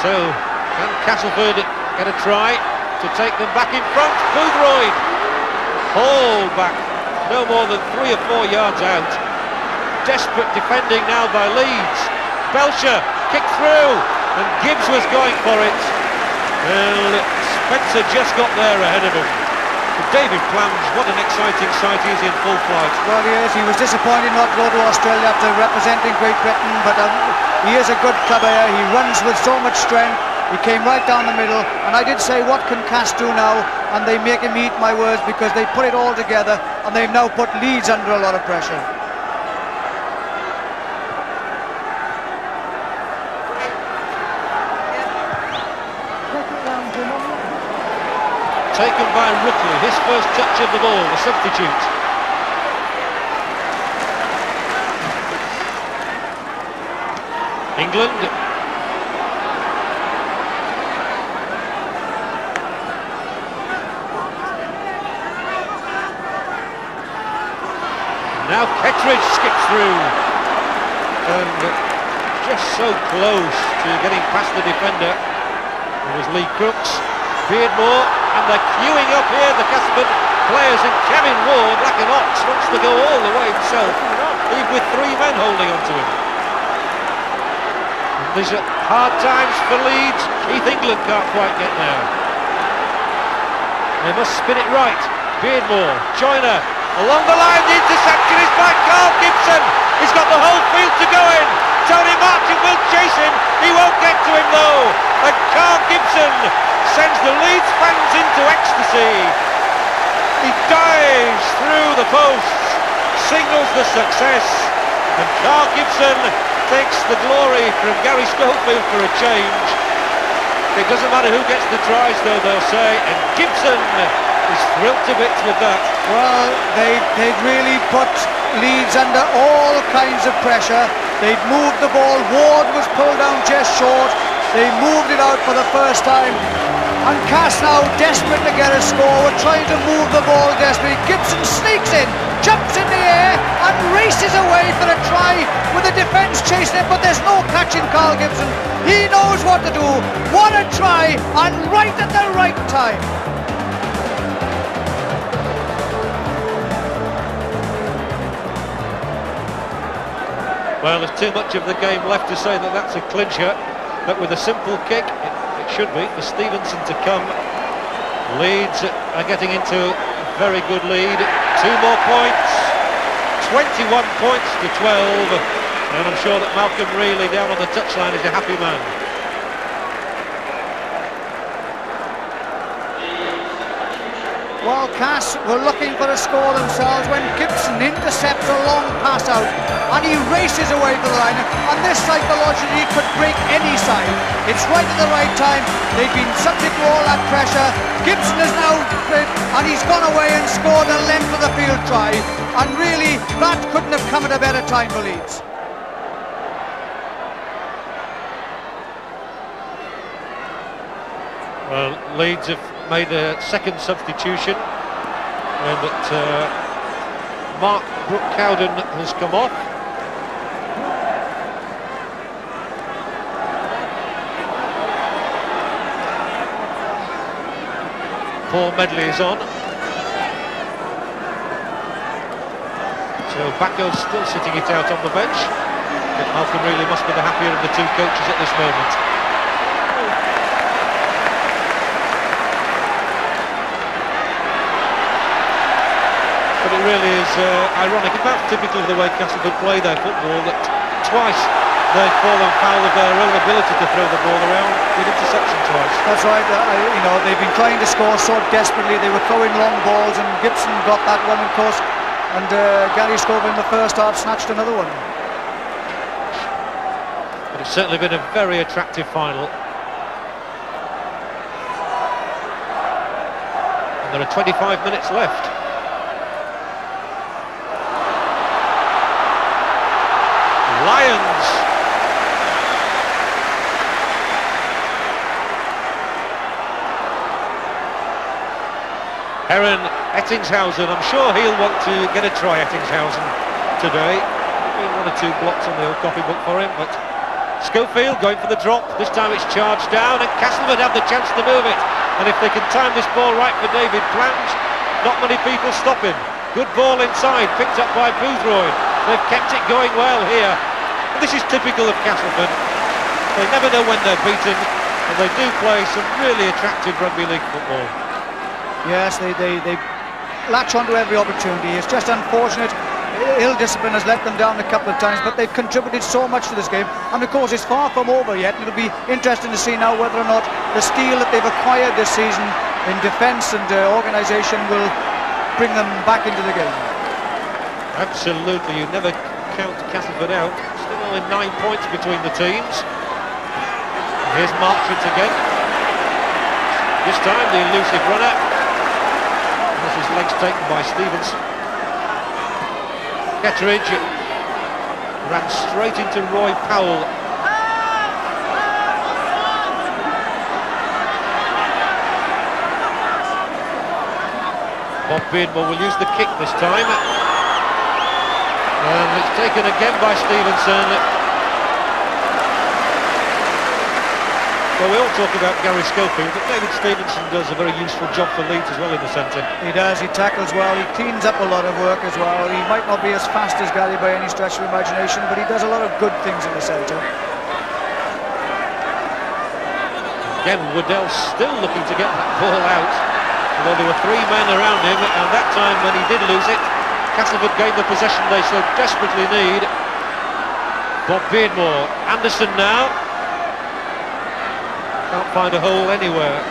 So, can Castleford get a try to take them back in front? Boothroyd. Hauled back, no more than 3 or 4 yards out. Desperate defending now by Leeds. Belcher kicked through, and Gibbs was going for it. Well, Spencer just got there ahead of him. But David Plange, what an exciting sight. He's in full flight. Well, he is. He was disappointed not to go to Australia after representing Great Britain, but he is a good club here. He runs with so much strength. He came right down the middle, and I did say, what can Cass do now? And they make him eat my words, because they put it all together, and they've now put Leeds under a lot of pressure. Taken by Rookley, his first touch of the ball, the substitute. England. Now Kettridge skips through, and just so close to getting past the defender. It was Lee Crooks, Beardmore, and they're queuing up here, the Castleford players, and Kevin Ward, like an ox, wants to go all the way himself, even with 3 men holding onto him. And these are hard times for Leeds. Keith England can't quite get there. They must spin it right. Beardmore, Joyner, along the line, the interception is by Carl Gibson. He's got the whole field to go in. Tony Martin will chase him. He won't get to him though. And Carl Gibson sends the Leeds fans into ecstasy. He dives through the posts, signals the success, and Carl Gibson takes the glory from Gary Schofield for a change. It doesn't matter who gets the tries though, they'll say, and Gibson is thrilled to bits with that. Well, they'd really put Leeds under all kinds of pressure. They'd moved the ball. Ward was pulled down just short. They moved it out for the first time. And Cass now desperate to get a score. We're trying to move the ball desperately. Gibson sneaks in, jumps in the air and races away for a try with the defence chasing it, but there's no catching Carl Gibson. He knows what to do. What a try, and right at the right time. Well, there's too much of the game left to say that that's a clincher, but with a simple kick, it should be for Stevenson to come. Leeds are getting into a very good lead. 2 more points, 21 points to 12, and I'm sure that Malcolm Reilly down on the touchline is a happy man. Well, Cass were looking for a score themselves when Gibson intercepts a long pass out and he races away for the line, and this psychologically could break any side. It's right at the right time. They've been subject to all that pressure. Gibson is now and he's gone away and scored a length of the field try, and really that couldn't have come at a better time for Leeds. Well, Leeds have made a second substitution, and that Mark Brooke-Cowden has come off. Paul Medley is on. So Bacco's still sitting it out on the bench, but Malcolm Reilly must be the happier of the two coaches at this moment. But it really is ironic, in fact typical of the way Castleford play their football, that twice they've fallen foul of their own ability to throw the ball around, with interception twice. That's right, you know, they've been trying to score so desperately. They were throwing long balls and Gibson got that one, of course, and Gary Scoville in the first half snatched another one. But it's certainly been a very attractive final. And there are 25 minutes left. Lions. Heron, Ettingshausen, I'm sure he'll want to get a try, Ettingshausen, today. Maybe 1 or 2 blocks on the old copybook for him, but Schofield going for the drop. This time it's charged down, and Castleford have the chance to move it. And if they can time this ball right for David Plange, not many people stop him. Good ball inside, picked up by Boothroyd. They've kept it going well here. And this is typical of Castleford. They never know when they're beaten, and they do play some really attractive rugby league football. Yes, they latch onto every opportunity. It's just unfortunate. Ill discipline has let them down a couple of times, but they've contributed so much to this game. And of course, it's far from over yet. It'll be interesting to see now whether or not the steel that they've acquired this season in defence and organisation will bring them back into the game. Absolutely, you never count Castleford out. Still only 9 points between the teams. Here's Marchant again. This time the elusive runner. Has his legs taken by Stevenson. Ketteridge ran straight into Roy Powell. Bob Beardmore will use the kick this time. And it's taken again by Stevenson. Well, we all talk about Gary Schofield, but David Stevenson does a very useful job for Leeds as well in the centre. He does, he tackles well, he cleans up a lot of work as well. He might not be as fast as Gary by any stretch of imagination, but he does a lot of good things in the centre. Again, Waddell still looking to get that ball out, although there were 3 men around him, and that time when he did lose it, Castleford gained the possession they so desperately need. Bob Beardmore, Anderson now. Can't find a hole anywhere.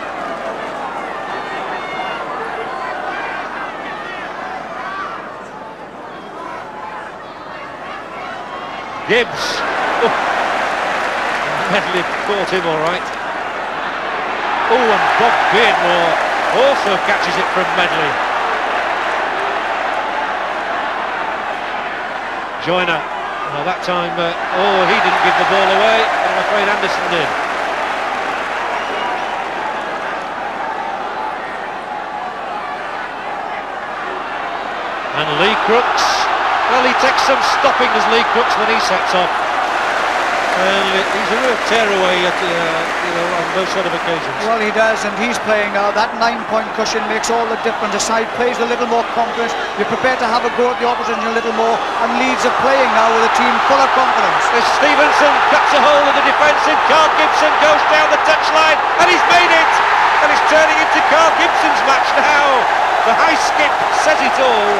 Gibbs. Oh. Medley caught him all right. Oh, and Bob Beardmore also catches it from Medley. Joyner Well, that time, he didn't give the ball away, but I'm afraid Anderson did. And Lee Crooks, well, he takes some stopping as Lee Crooks when he sets off. And he's a real tearaway on those sort of occasions. Well, he does, and he's playing now. That 9-point cushion makes all the difference. The side plays a little more confidence. You're prepared to have a go at the opposition a little more, and Leeds are playing now with a team full of confidence. As Stevenson cuts a hole in the defence, and Carl Gibson goes down the touchline, and he's made it! And it's turning into Carl Gibson's match now. The high skip says it all.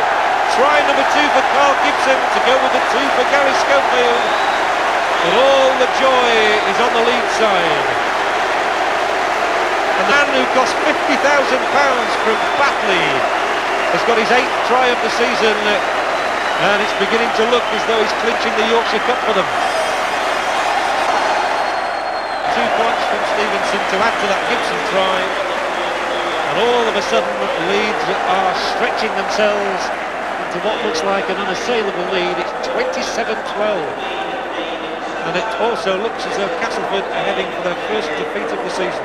Try number 2 for Carl Gibson to go with the 2 for Gary Schofield. But all the joy is on the Leeds side. And the man who cost £50,000 from Batley has got his 8th try of the season, and it's beginning to look as though he's clinching the Yorkshire Cup for them. 2 points from Stevenson to add to that Gibson try, and all of a sudden Leeds are stretching themselves into what looks like an unassailable lead. It's 27-12. And it also looks as though Castleford are heading for their first defeat of the season.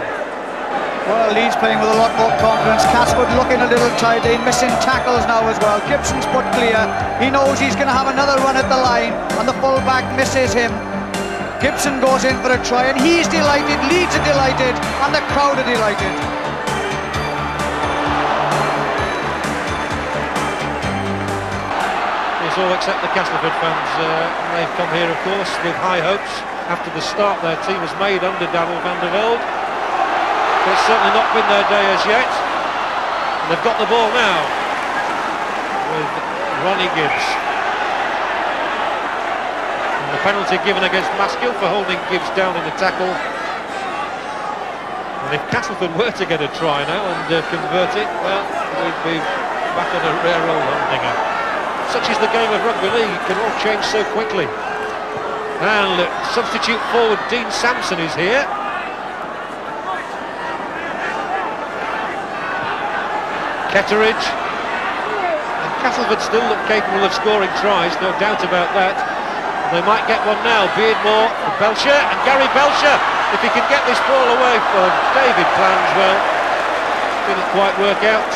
Well, Leeds playing with a lot more confidence. Castleford looking a little tight. They're missing tackles now as well. Gibson's put clear. He knows he's going to have another run at the line, and the full-back misses him. Gibson goes in for a try, and he's delighted. Leeds are delighted, and the crowd are delighted. All except the Castleford fans. They've come here, of course, with high hopes after the start their team has made under Daniel van der Velde. But it's certainly not been their day as yet. And they've got the ball now with Ronnie Gibbs. And the penalty given against Maskill for holding Gibbs down in the tackle. And if Castleford were to get a try now and convert it, well, we'd be back on a rare old humdinger. Such is the game of rugby league, it can all change so quickly. And substitute forward Dean Sampson is here. Ketteridge. And Castleford still look capable of scoring tries, no doubt about that. They might get one now. Beardmore for Belcher, and Gary Belcher, if he can get this ball away for David Plans, well, didn't quite work out.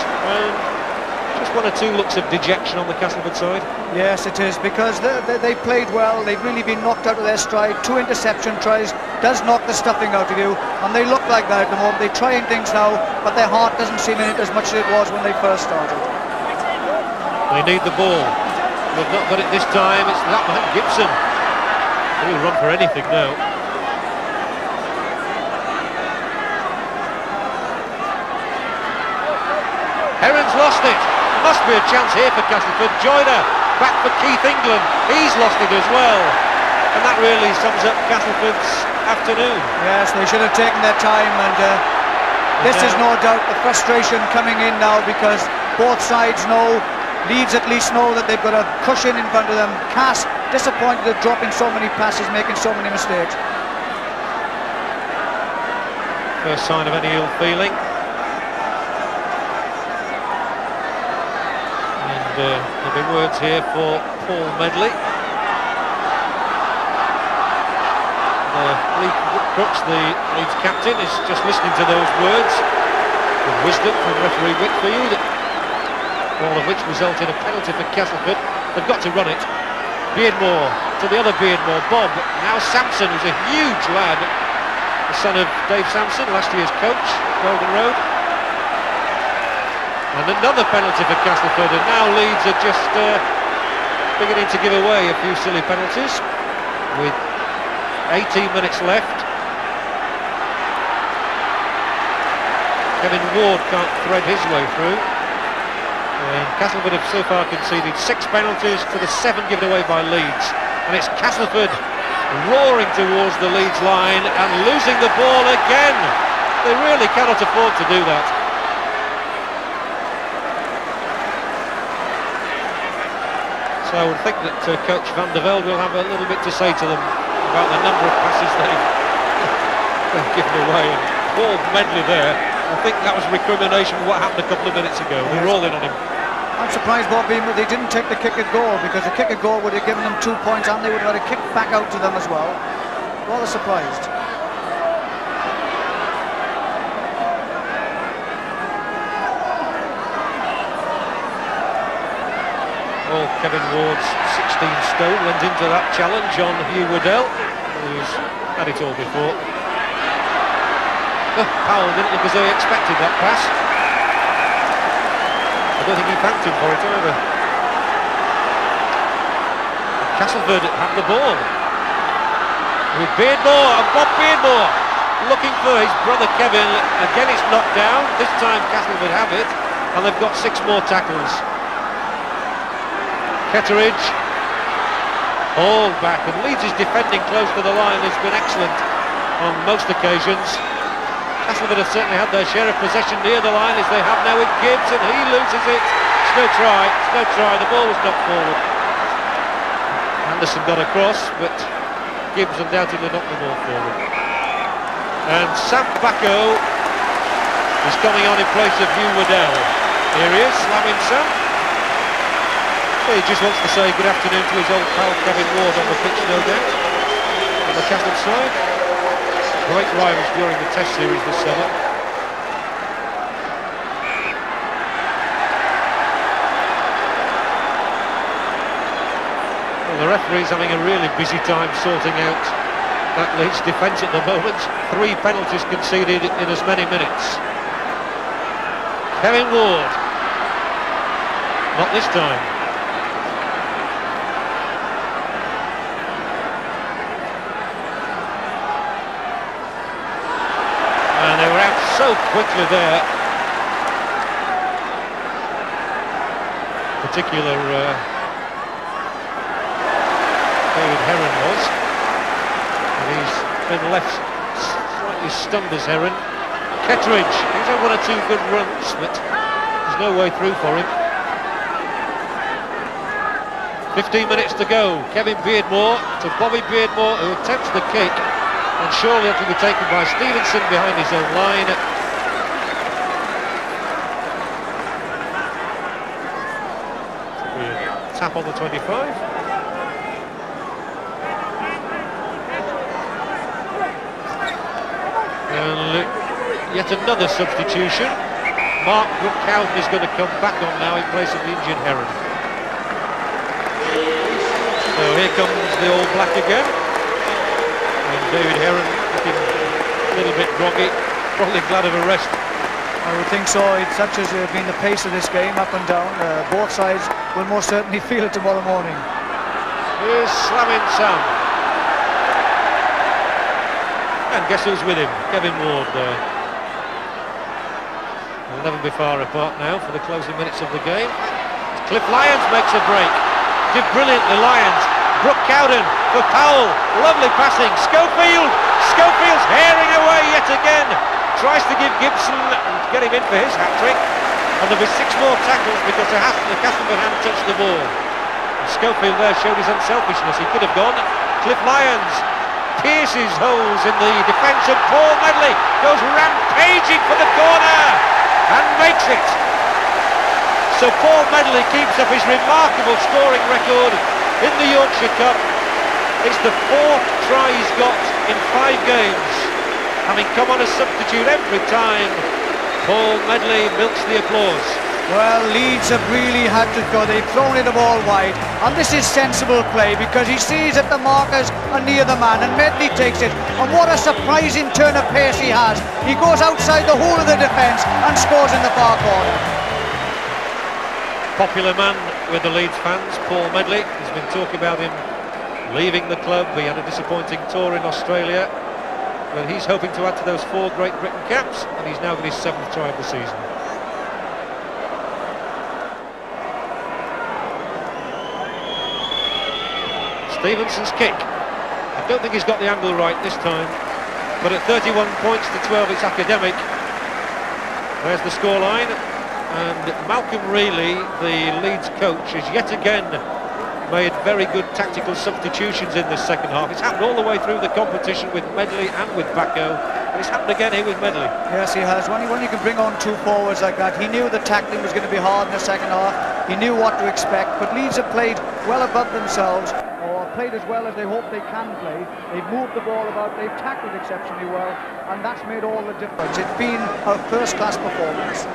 Just 1 or 2 looks of dejection on the Castleford side. Yes, it is, because they played well. They've really been knocked out of their stride. 2 interception tries does knock the stuffing out of you, and they look like that at the moment. They're trying things now, but their heart doesn't seem in it as much as it was when they first started. They need the ball. They've not got it this time. It's that man Gibson. He'll run for anything now. Heron's lost it. Must be a chance here for Castleford. Joyner back for Keith England. He's lost it as well. And that really sums up Castleford's afternoon. Yes, they should have taken their time, and this is no doubt the frustration coming in now, because both sides know, Leeds at least know that they've got a cushion in front of them. Cass disappointed at dropping so many passes, making so many mistakes. First sign of any ill feeling. There'll be words here for Paul Medley. Lee Crooks, the Leeds captain, is just listening to those words with wisdom from referee Whitfield, all of which result in a penalty for Castleford. They've got to run it. Beardmore to the other Beardmore, Bob. Now Sampson, who's a huge lad, the son of Dave Sampson, last year's coach, Golden Road. And another penalty for Castleford, and now Leeds are just beginning to give away a few silly penalties with 18 minutes left. Kevin Ward can't thread his way through. And Castleford have so far conceded 6 penalties to the 7 given away by Leeds. And it's Castleford roaring towards the Leeds line and losing the ball again. They really cannot afford to do that. So I would think that Coach Van der Velde will have a little bit to say to them about the number of passes they've given away. And Paul Medley there, I think that was recrimination for what happened a couple of minutes ago. They were all in on him. I'm surprised, Bob Beam, they didn't take the kick at goal, because the kick at goal would have given them 2 points and they would have had a kick back out to them as well. Rather surprised. Well, Kevin Ward's 16 stone went into that challenge on Hugh Waddell, who's had it all before. Powell didn't look as though he expected that pass. I don't think he thanked him for it either. Castleford have the ball. With Beardmore, and Bob Beardmore looking for his brother Kevin. Again it's knocked down. This time Castleford have it, and they've got 6 more tackles. Ketteridge hauled back, and Leeds' defending close to the line has been excellent on most occasions. Castleford have certainly had their share of possession near the line, as they have now with Gibbs, and he loses it. It's no try, the ball was knocked forward. Anderson got across, but Gibbs undoubtedly knocked the ball forward. And Sam Bacco is coming on in place of Hugh Waddell. Here he is, slamming Sam. He just wants to say good afternoon to his old pal Kevin Ward on the pitch, no doubt, on the Castleford side. Great rivals during the Test series this summer. Well, the referee's having a really busy time sorting out that Leeds defence at the moment. 3 penalties conceded in as many minutes. Kevin Ward. Not this time. And they were out so quickly there. Particular David Heron was. And he's been left slightly stunned as Heron. Ketteridge, he's had 1 or 2 good runs, but there's no way through for him. 15 minutes to go. Kevin Beardmore to Bobby Beardmore, who attempts the kick. And surely it will be taken by Stevenson behind his own line. Tap on the 25. And yet another substitution. Mark Brookhouden is going to come back on now in place of the injured Heron. So here comes the All Black again. David Heron looking a little bit groggy, probably glad of a rest. I would think so. It's such as been the pace of this game, up and down. Both sides will most certainly feel it tomorrow morning. Here's slamming Sam. And guess who's with him? Kevin Ward there. They'll never be far apart now for the closing minutes of the game. Cliff Lyons makes a break. Did brilliantly, Lyons. Brookhouden for Powell, lovely passing, Schofield's herring away yet again, tries to give Gibson, get him in for his hat-trick, and there'll be 6 more tackles because the Castleford hadn't touched the ball. And Schofield there showed his unselfishness, he could have gone. Cliff Lyons pierces holes in the defence, and Paul Medley goes rampaging for the corner and makes it. So Paul Medley keeps up his remarkable scoring record in the Yorkshire Cup. It's the 4th try he's got in 5 games, having come on as substitute every time. Paul Medley milks the applause. Well, Leeds have really had to go. They've thrown it the ball wide, and this is sensible play because he sees that the markers are near the man, and Medley takes it. And what a surprising turn of pace he has. He goes outside the whole of the defence and scores in the far corner. Popular man with the Leeds fans, Paul Medley. There's been talk about him leaving the club. He had a disappointing tour in Australia, but he's hoping to add to those 4 Great Britain caps, and he's now got his 7th try of the season. Stevenson's kick. I don't think he's got the angle right this time, but at 31 points to 12 it's academic. There's the scoreline. And Malcolm Reilly, the Leeds coach, has yet again made very good tactical substitutions in this second half. It's happened all the way through the competition with Medley and with Bacco. But it's happened again here with Medley. Yes, he has. When you can bring on 2 forwards like that, he knew the tackling was going to be hard in the second half. He knew what to expect. But Leeds have played well above themselves, or played as well as they hope they can play. They've moved the ball about, they've tackled exceptionally well, and that's made all the difference. It's been a first-class performance.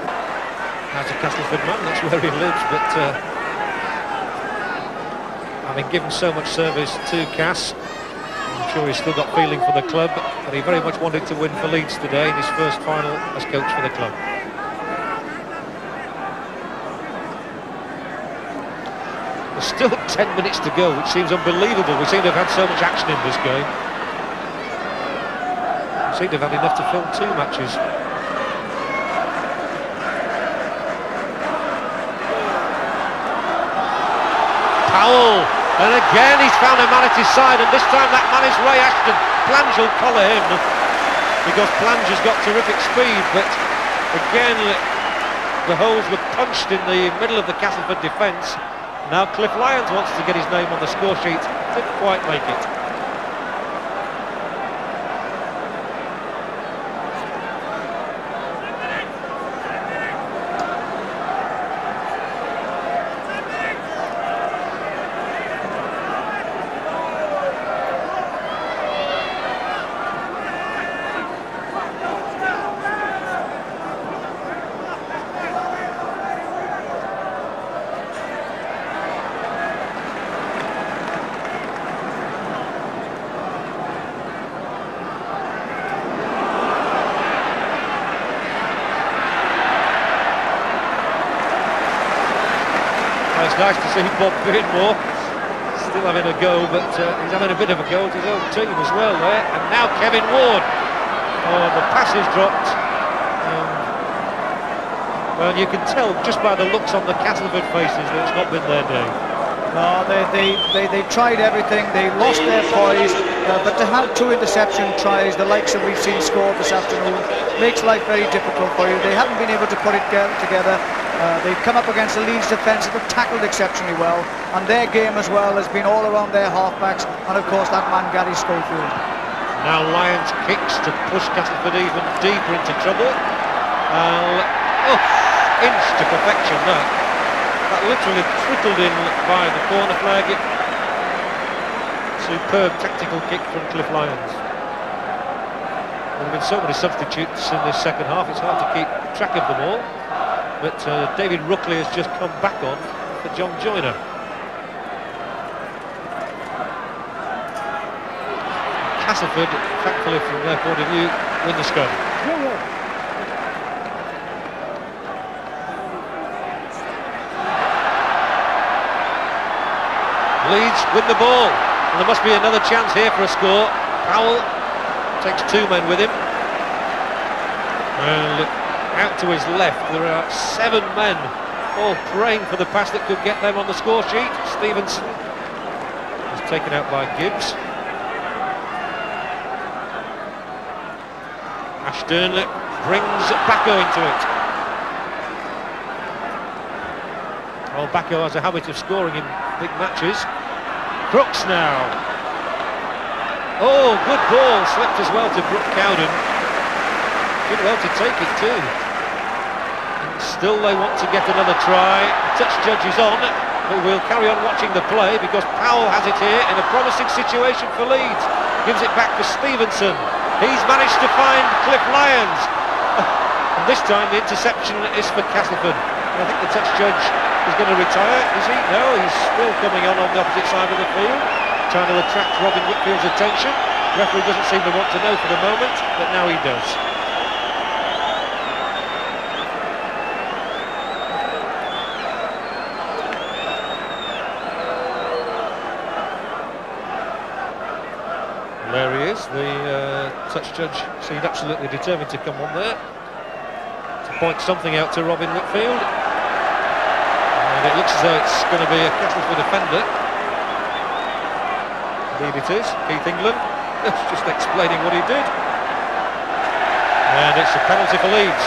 As a Castleford man, that's where he lives, but having given so much service to Cass, I'm sure he's still got feeling for the club, but he very much wanted to win for Leeds today in his first final as coach for the club. There's still 10 minutes to go, which seems unbelievable. We seem to have had so much action in this game. We seem to have had enough to film 2 matches. Powell, and again he's found a man at his side, and this time that man is Ray Ashton. Plange will collar him because Plange has got terrific speed, but again the holes were punched in the middle of the Castleford defence. Now Cliff Lyons wants to get his name on the score sheet, didn't quite make it. It's nice to see Bob Beardmore still having a go, but he's having a bit of a go at his own team as well there. And now Kevin Ward. Oh, the pass is dropped. Well, you can tell just by the looks on the Castleford faces that it's not been their day. No, they tried everything, they lost their poise, but to have 2 interception tries, the likes that we've seen scored this afternoon, makes life very difficult for you. They haven't been able to put it together. They've come up against the Leeds defence that have tackled exceptionally well, and their game as well has been all around their halfbacks, and of course that man Gary Schofield. Now Lyons kicks to push Castleford even deeper into trouble. Inch to perfection that. That literally trickled in by the corner flag. Superb tactical kick from Cliff Lyons. There have been so many substitutes in this second half, it's hard to keep track of them all. But David Ruckley has just come back on for John Joyner. Castleford, thankfully from their point of view, win the scrum. Leeds win the ball, and there must be another chance here for a score. Powell takes 2 men with him, and out to his left there are 7 men all praying for the pass that could get them on the score sheet. Stevenson is taken out by Gibbs. Ashton brings Bacco into it. Well, Bacco has a habit of scoring in big matches. Crooks now. Oh, good ball, slipped as well to Brooke Cowden. Did well to take it too. And still they want to get another try. The touch judge is on, but we'll carry on watching the play because Powell has it here in a promising situation for Leeds. Gives it back for Stevenson. He's managed to find Cliff Lyons. And this time the interception is for Castleford. I think the touch judge is going to retire, is he? No, he's still coming on the opposite side of the field, trying to attract Robin Whitfield's attention. The referee doesn't seem to want to know for the moment, but now he does. And there he is, the touch judge seemed absolutely determined to come on there, to point something out to Robin Whitfield. And it looks as though it's going to be a Castleford defender. Indeed it is, Keith England. Just explaining what he did. And it's a penalty for Leeds.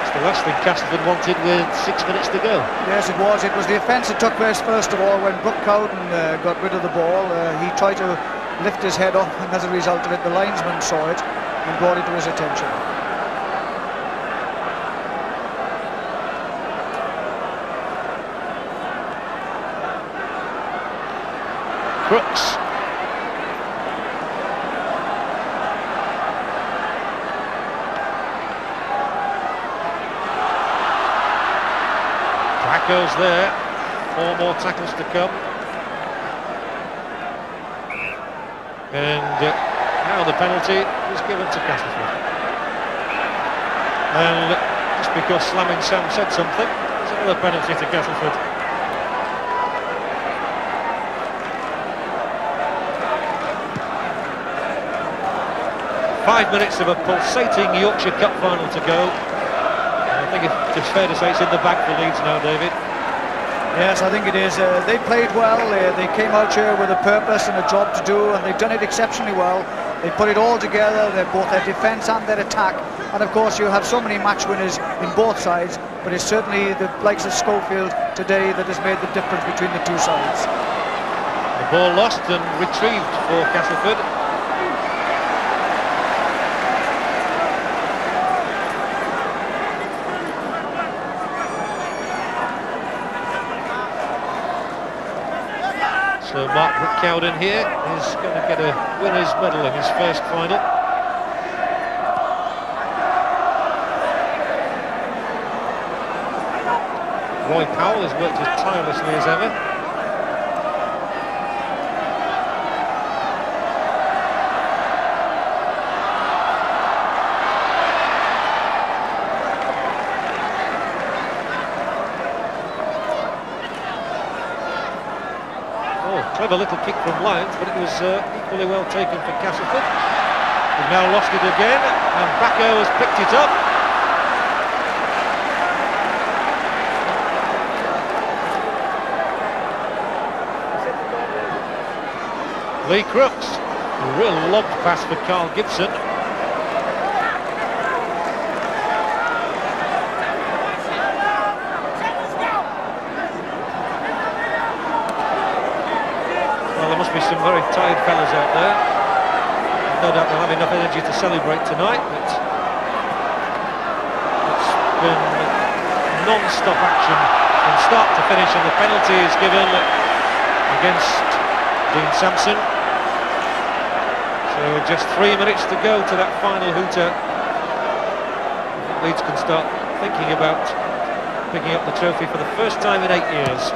It's the last thing Castleford wanted with 6 minutes to go. Yes, it was. It was the offence that took place first of all when Brooke Cowden got rid of the ball. He tried to lift his head up, and as a result of it, the linesman saw it and brought it to his attention. Crooks. Goes there, 4 more tackles to come, and now the penalty is given to Castleford. And just because Slamming Sam said something, there's another penalty to Castleford. Five minutes of a pulsating Yorkshire Cup final to go. I think it's fair to say it's in the bag for Leeds now, David. Yes, I think it is. They played well. They came out here with a purpose and a job to do, and they've done it exceptionally well. They put it all together. They're both their defence and their attack. And of course, you have so many match winners in both sides, but it's certainly the likes of Schofield today that has made the difference between the two sides. The ball lost and retrieved for Castleford. So Mark Cowden here is going to get a winner's medal in his first final. Roy Powell has worked as tirelessly as ever. Clever little kick from Lyons, but it was equally well taken for Castleford. They've now lost it again, and Bacco has picked it up. Lee Crooks, a real lob pass for Carl Gibson. Some very tired fellas out there. No doubt they'll have enough energy to celebrate tonight, but it's been non-stop action from start to finish, and the penalty is given against Dean Sampson. So just 3 minutes to go to that final hooter. Leeds can start thinking about picking up the trophy for the first time in 8 years.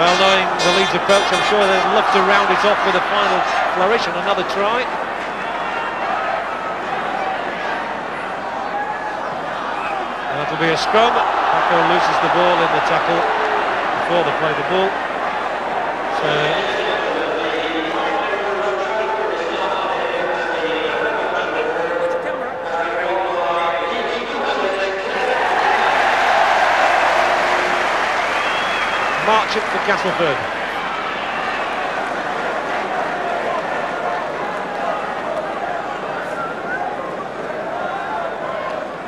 Well, knowing the Leeds approach, I'm sure they'd love to round it off with a final flourish and another try. That'll be a scrum. Bacco loses the ball in the tackle before they play the ball. So march it for Castleford.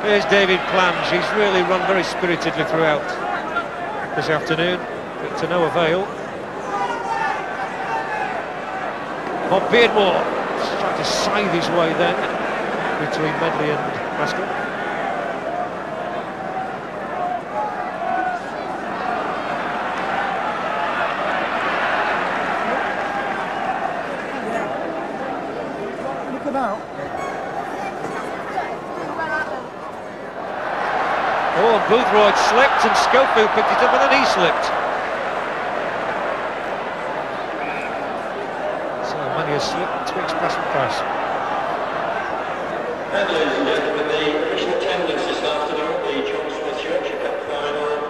Here's David Clamge. He's really run very spiritedly throughout this afternoon, but to no avail. Bob Beardmore trying to scythe his way then between Medley and Pascal. Oh, and Boothroyd slipped and Schofield picked it up and then he slipped. So many a slip betwixt pass and pass. And ladies and gentlemen, the official attendance this afternoon, the Yorkshire Cup Final,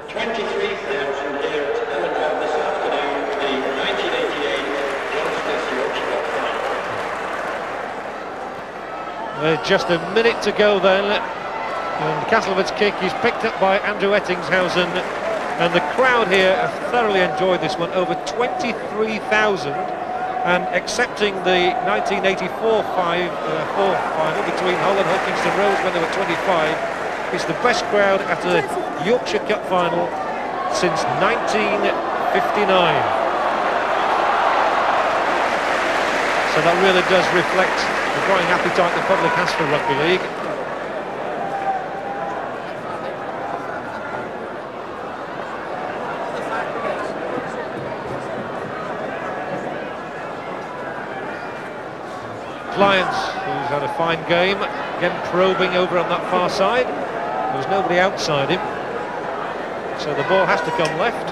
23,000 here at Ellendale this afternoon, the 1988 Yorkshire Cup Final. Just a minute to go then. And Castleford's kick is picked up by Andrew Ettingshausen, and the crowd here have thoroughly enjoyed this one, over 23,000, and accepting the 1984 final between Hull and Hulkingston Rovers when there were 25, it's the best crowd at a Yorkshire Cup final since 1959. So that really does reflect the growing appetite the public has for rugby league. Lyons, who's had a fine game, again probing over on that far side. There was nobody outside him, so the ball has to come left.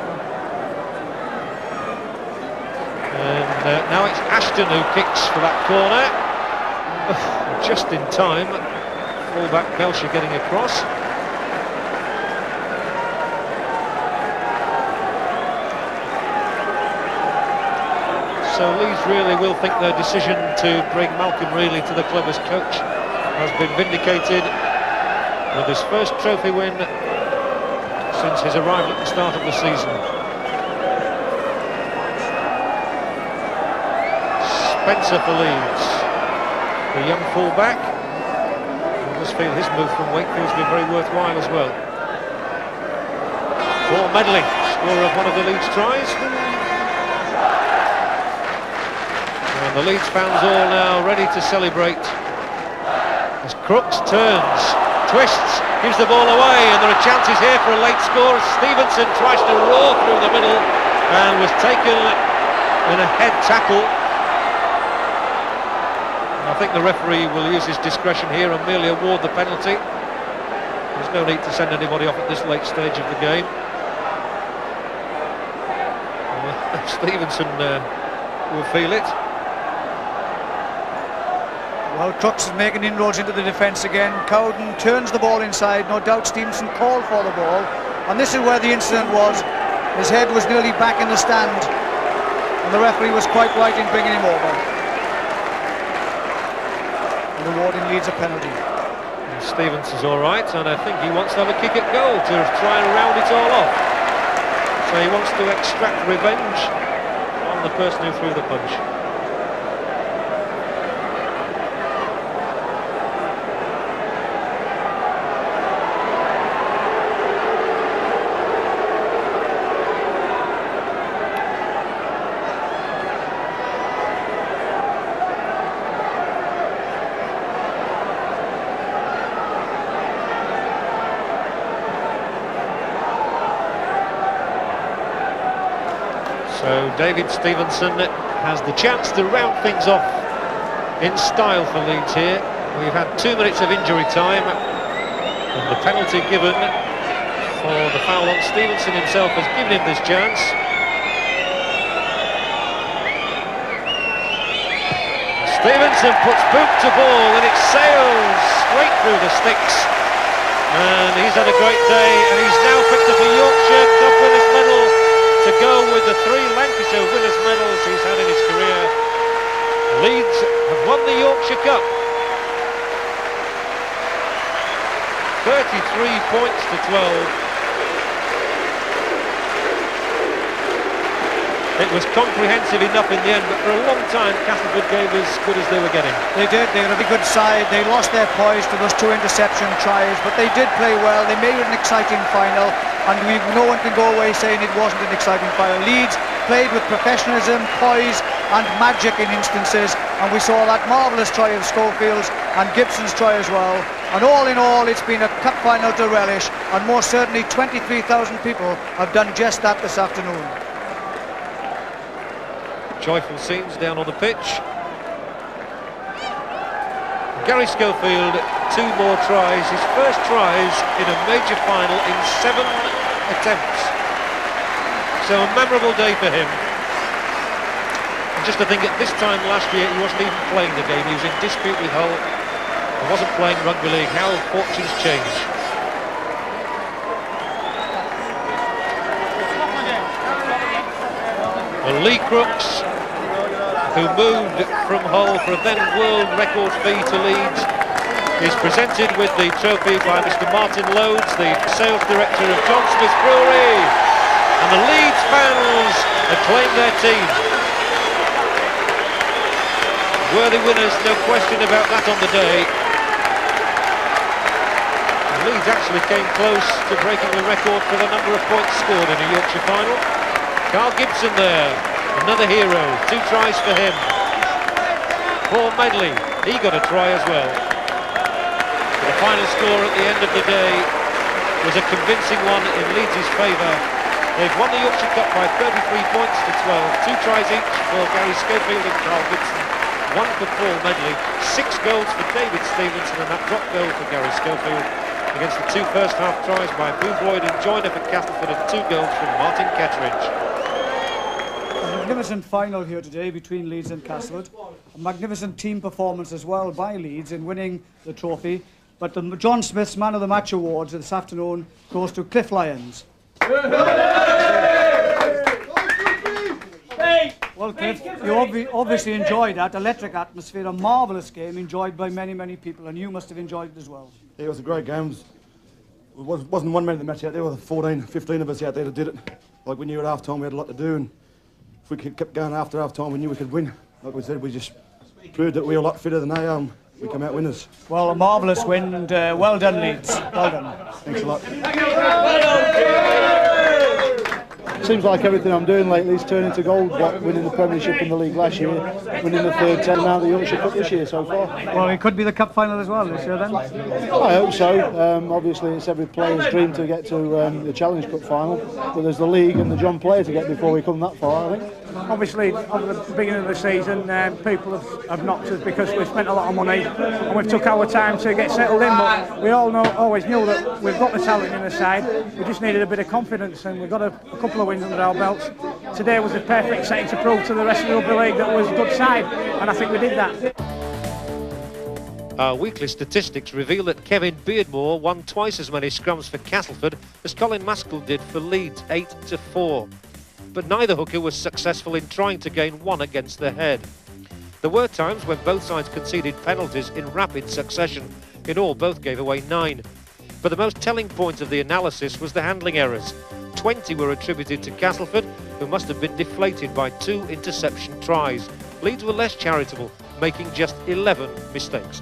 And now it's Ashton who kicks for that corner. Just in time, fullback Belcher getting across. So Leeds really will think their decision to bring Malcolm Reilly to the club as coach has been vindicated with his first trophy win since his arrival at the start of the season. Spencer for Leeds, the young fullback. I just feel his move from Wakefield's been very worthwhile as well. Paul Medley, scorer of one of the Leeds tries. And the Leeds fans all now ready to celebrate as Crooks turns, twists, gives the ball away, and there are chances here for a late score. Stevenson tries to roar through the middle and was taken in a head tackle. I think the referee will use his discretion here and merely award the penalty. There's no need to send anybody off at this late stage of the game. Stevenson will feel it. Well, Crooks is making inroads into the defence again. Cowden turns the ball inside. No doubt Stevenson called for the ball. And this is where the incident was. His head was nearly back in the stand. And the referee was quite right in bringing him over. And awarding Leeds a penalty. And Stevenson's all right, and I think he wants to have a kick at goal to try and round it all off. So he wants to extract revenge on the person who threw the punch. So David Stevenson has the chance to round things off in style for Leeds here. We've had 2 minutes of injury time, and the penalty given for the foul on Stevenson himself has given him this chance. Stevenson puts boot to ball and it sails straight through the sticks, and he's had a great day, and he's now picked up a Yorkshire Cup winners medal to go with the 3 Lancashire winners medals he's had in his career. Leeds have won the Yorkshire Cup. 33 points to 12. It was comprehensive enough in the end, but for a long time Castleford gave as good as they were getting. They did, they had a good side. They lost their poise to those 2 interception tries, but they did play well. They made it an exciting final, and no one can go away saying it wasn't an exciting final. Leeds played with professionalism, poise and magic in instances, and we saw that marvellous try of Schofield's and Gibson's try as well. And all in all, it's been a cup final to relish, and most certainly 23,000 people have done just that this afternoon. Joyful scenes down on the pitch. Gary Schofield, 2 more tries, his first tries in a major final in 7 attempts. So a memorable day for him. And just to think, at this time last year he wasn't even playing the game, he was in dispute with Hull, he wasn't playing rugby league. How fortunes change. Well, Lee Crooks, who moved from Hull for a then world record fee to Leeds, is presented with the trophy by Mr. Martin Loads, the sales director of John Smith Brewery. and the Leeds fans acclaim their team. Worthy winners, no question about that on the day. Leeds actually came close to breaking the record for the number of points scored in a Yorkshire final. Carl Gibson there, another hero, 2 tries for him. Paul Medley, he got a try as well. The final score at the end of the day was a convincing one in Leeds' favour. They've won the Yorkshire Cup by 33 points to 12, 2 tries each for Gary Schofield and Carl Gibson, 1 for Paul Medley, 6 goals for David Stevenson, and that drop goal for Gary Schofield against the 2 first-half tries by Boothroyd and Joyner for Castleford, and 2 goals from Martin Ketteridge. A magnificent final here today between Leeds and Castleford. A magnificent team performance as well by Leeds in winning the trophy. But the John Smith's Man of the Match Awards this afternoon goes to Cliff Lyons. Well, Cliff, you obviously enjoyed that electric atmosphere, a marvellous game enjoyed by many, many people, and you must have enjoyed it as well. Yeah, it was a great game. It wasn't 1 man of the match out there. There were 14, 15 of us out there that did it. Like, we knew at half time we had a lot to do, and if we kept going after half time, we knew we could win. Like we said, we just proved that we were a lot fitter than they are. We come out winners. Well, a marvellous win, and well done, Leeds. Well done. Thanks a lot. Seems like everything I'm doing lately is turning to gold. Winning the Premiership in the league last year, winning the third 10 now the Yorkshire Cup this year so far. Well, it could be the Cup Final as well this year then. I hope so. Obviously it's every player's dream to get to the Challenge Cup Final, but there's the league and the John Player to get before we come that far, I think. Obviously, at the beginning of the season, people have knocked us because we've spent a lot of money and we've took our time to get settled in, but we always knew that we've got the talent in the side. We just needed a bit of confidence, and we've got a couple of wins under our belts. Today was a perfect setting to prove to the rest of the Rugby League that was a good side, and I think we did that. Our weekly statistics reveal that Kevin Beardmore won twice as many scrums for Castleford as Colin Maskell did for Leeds, 8-4. But neither hooker was successful in trying to gain one against the head. There were times when both sides conceded penalties in rapid succession. In all, both gave away 9. But the most telling point of the analysis was the handling errors. 20 were attributed to Castleford, who must have been deflated by 2 interception tries. Leeds were less charitable, making just 11 mistakes.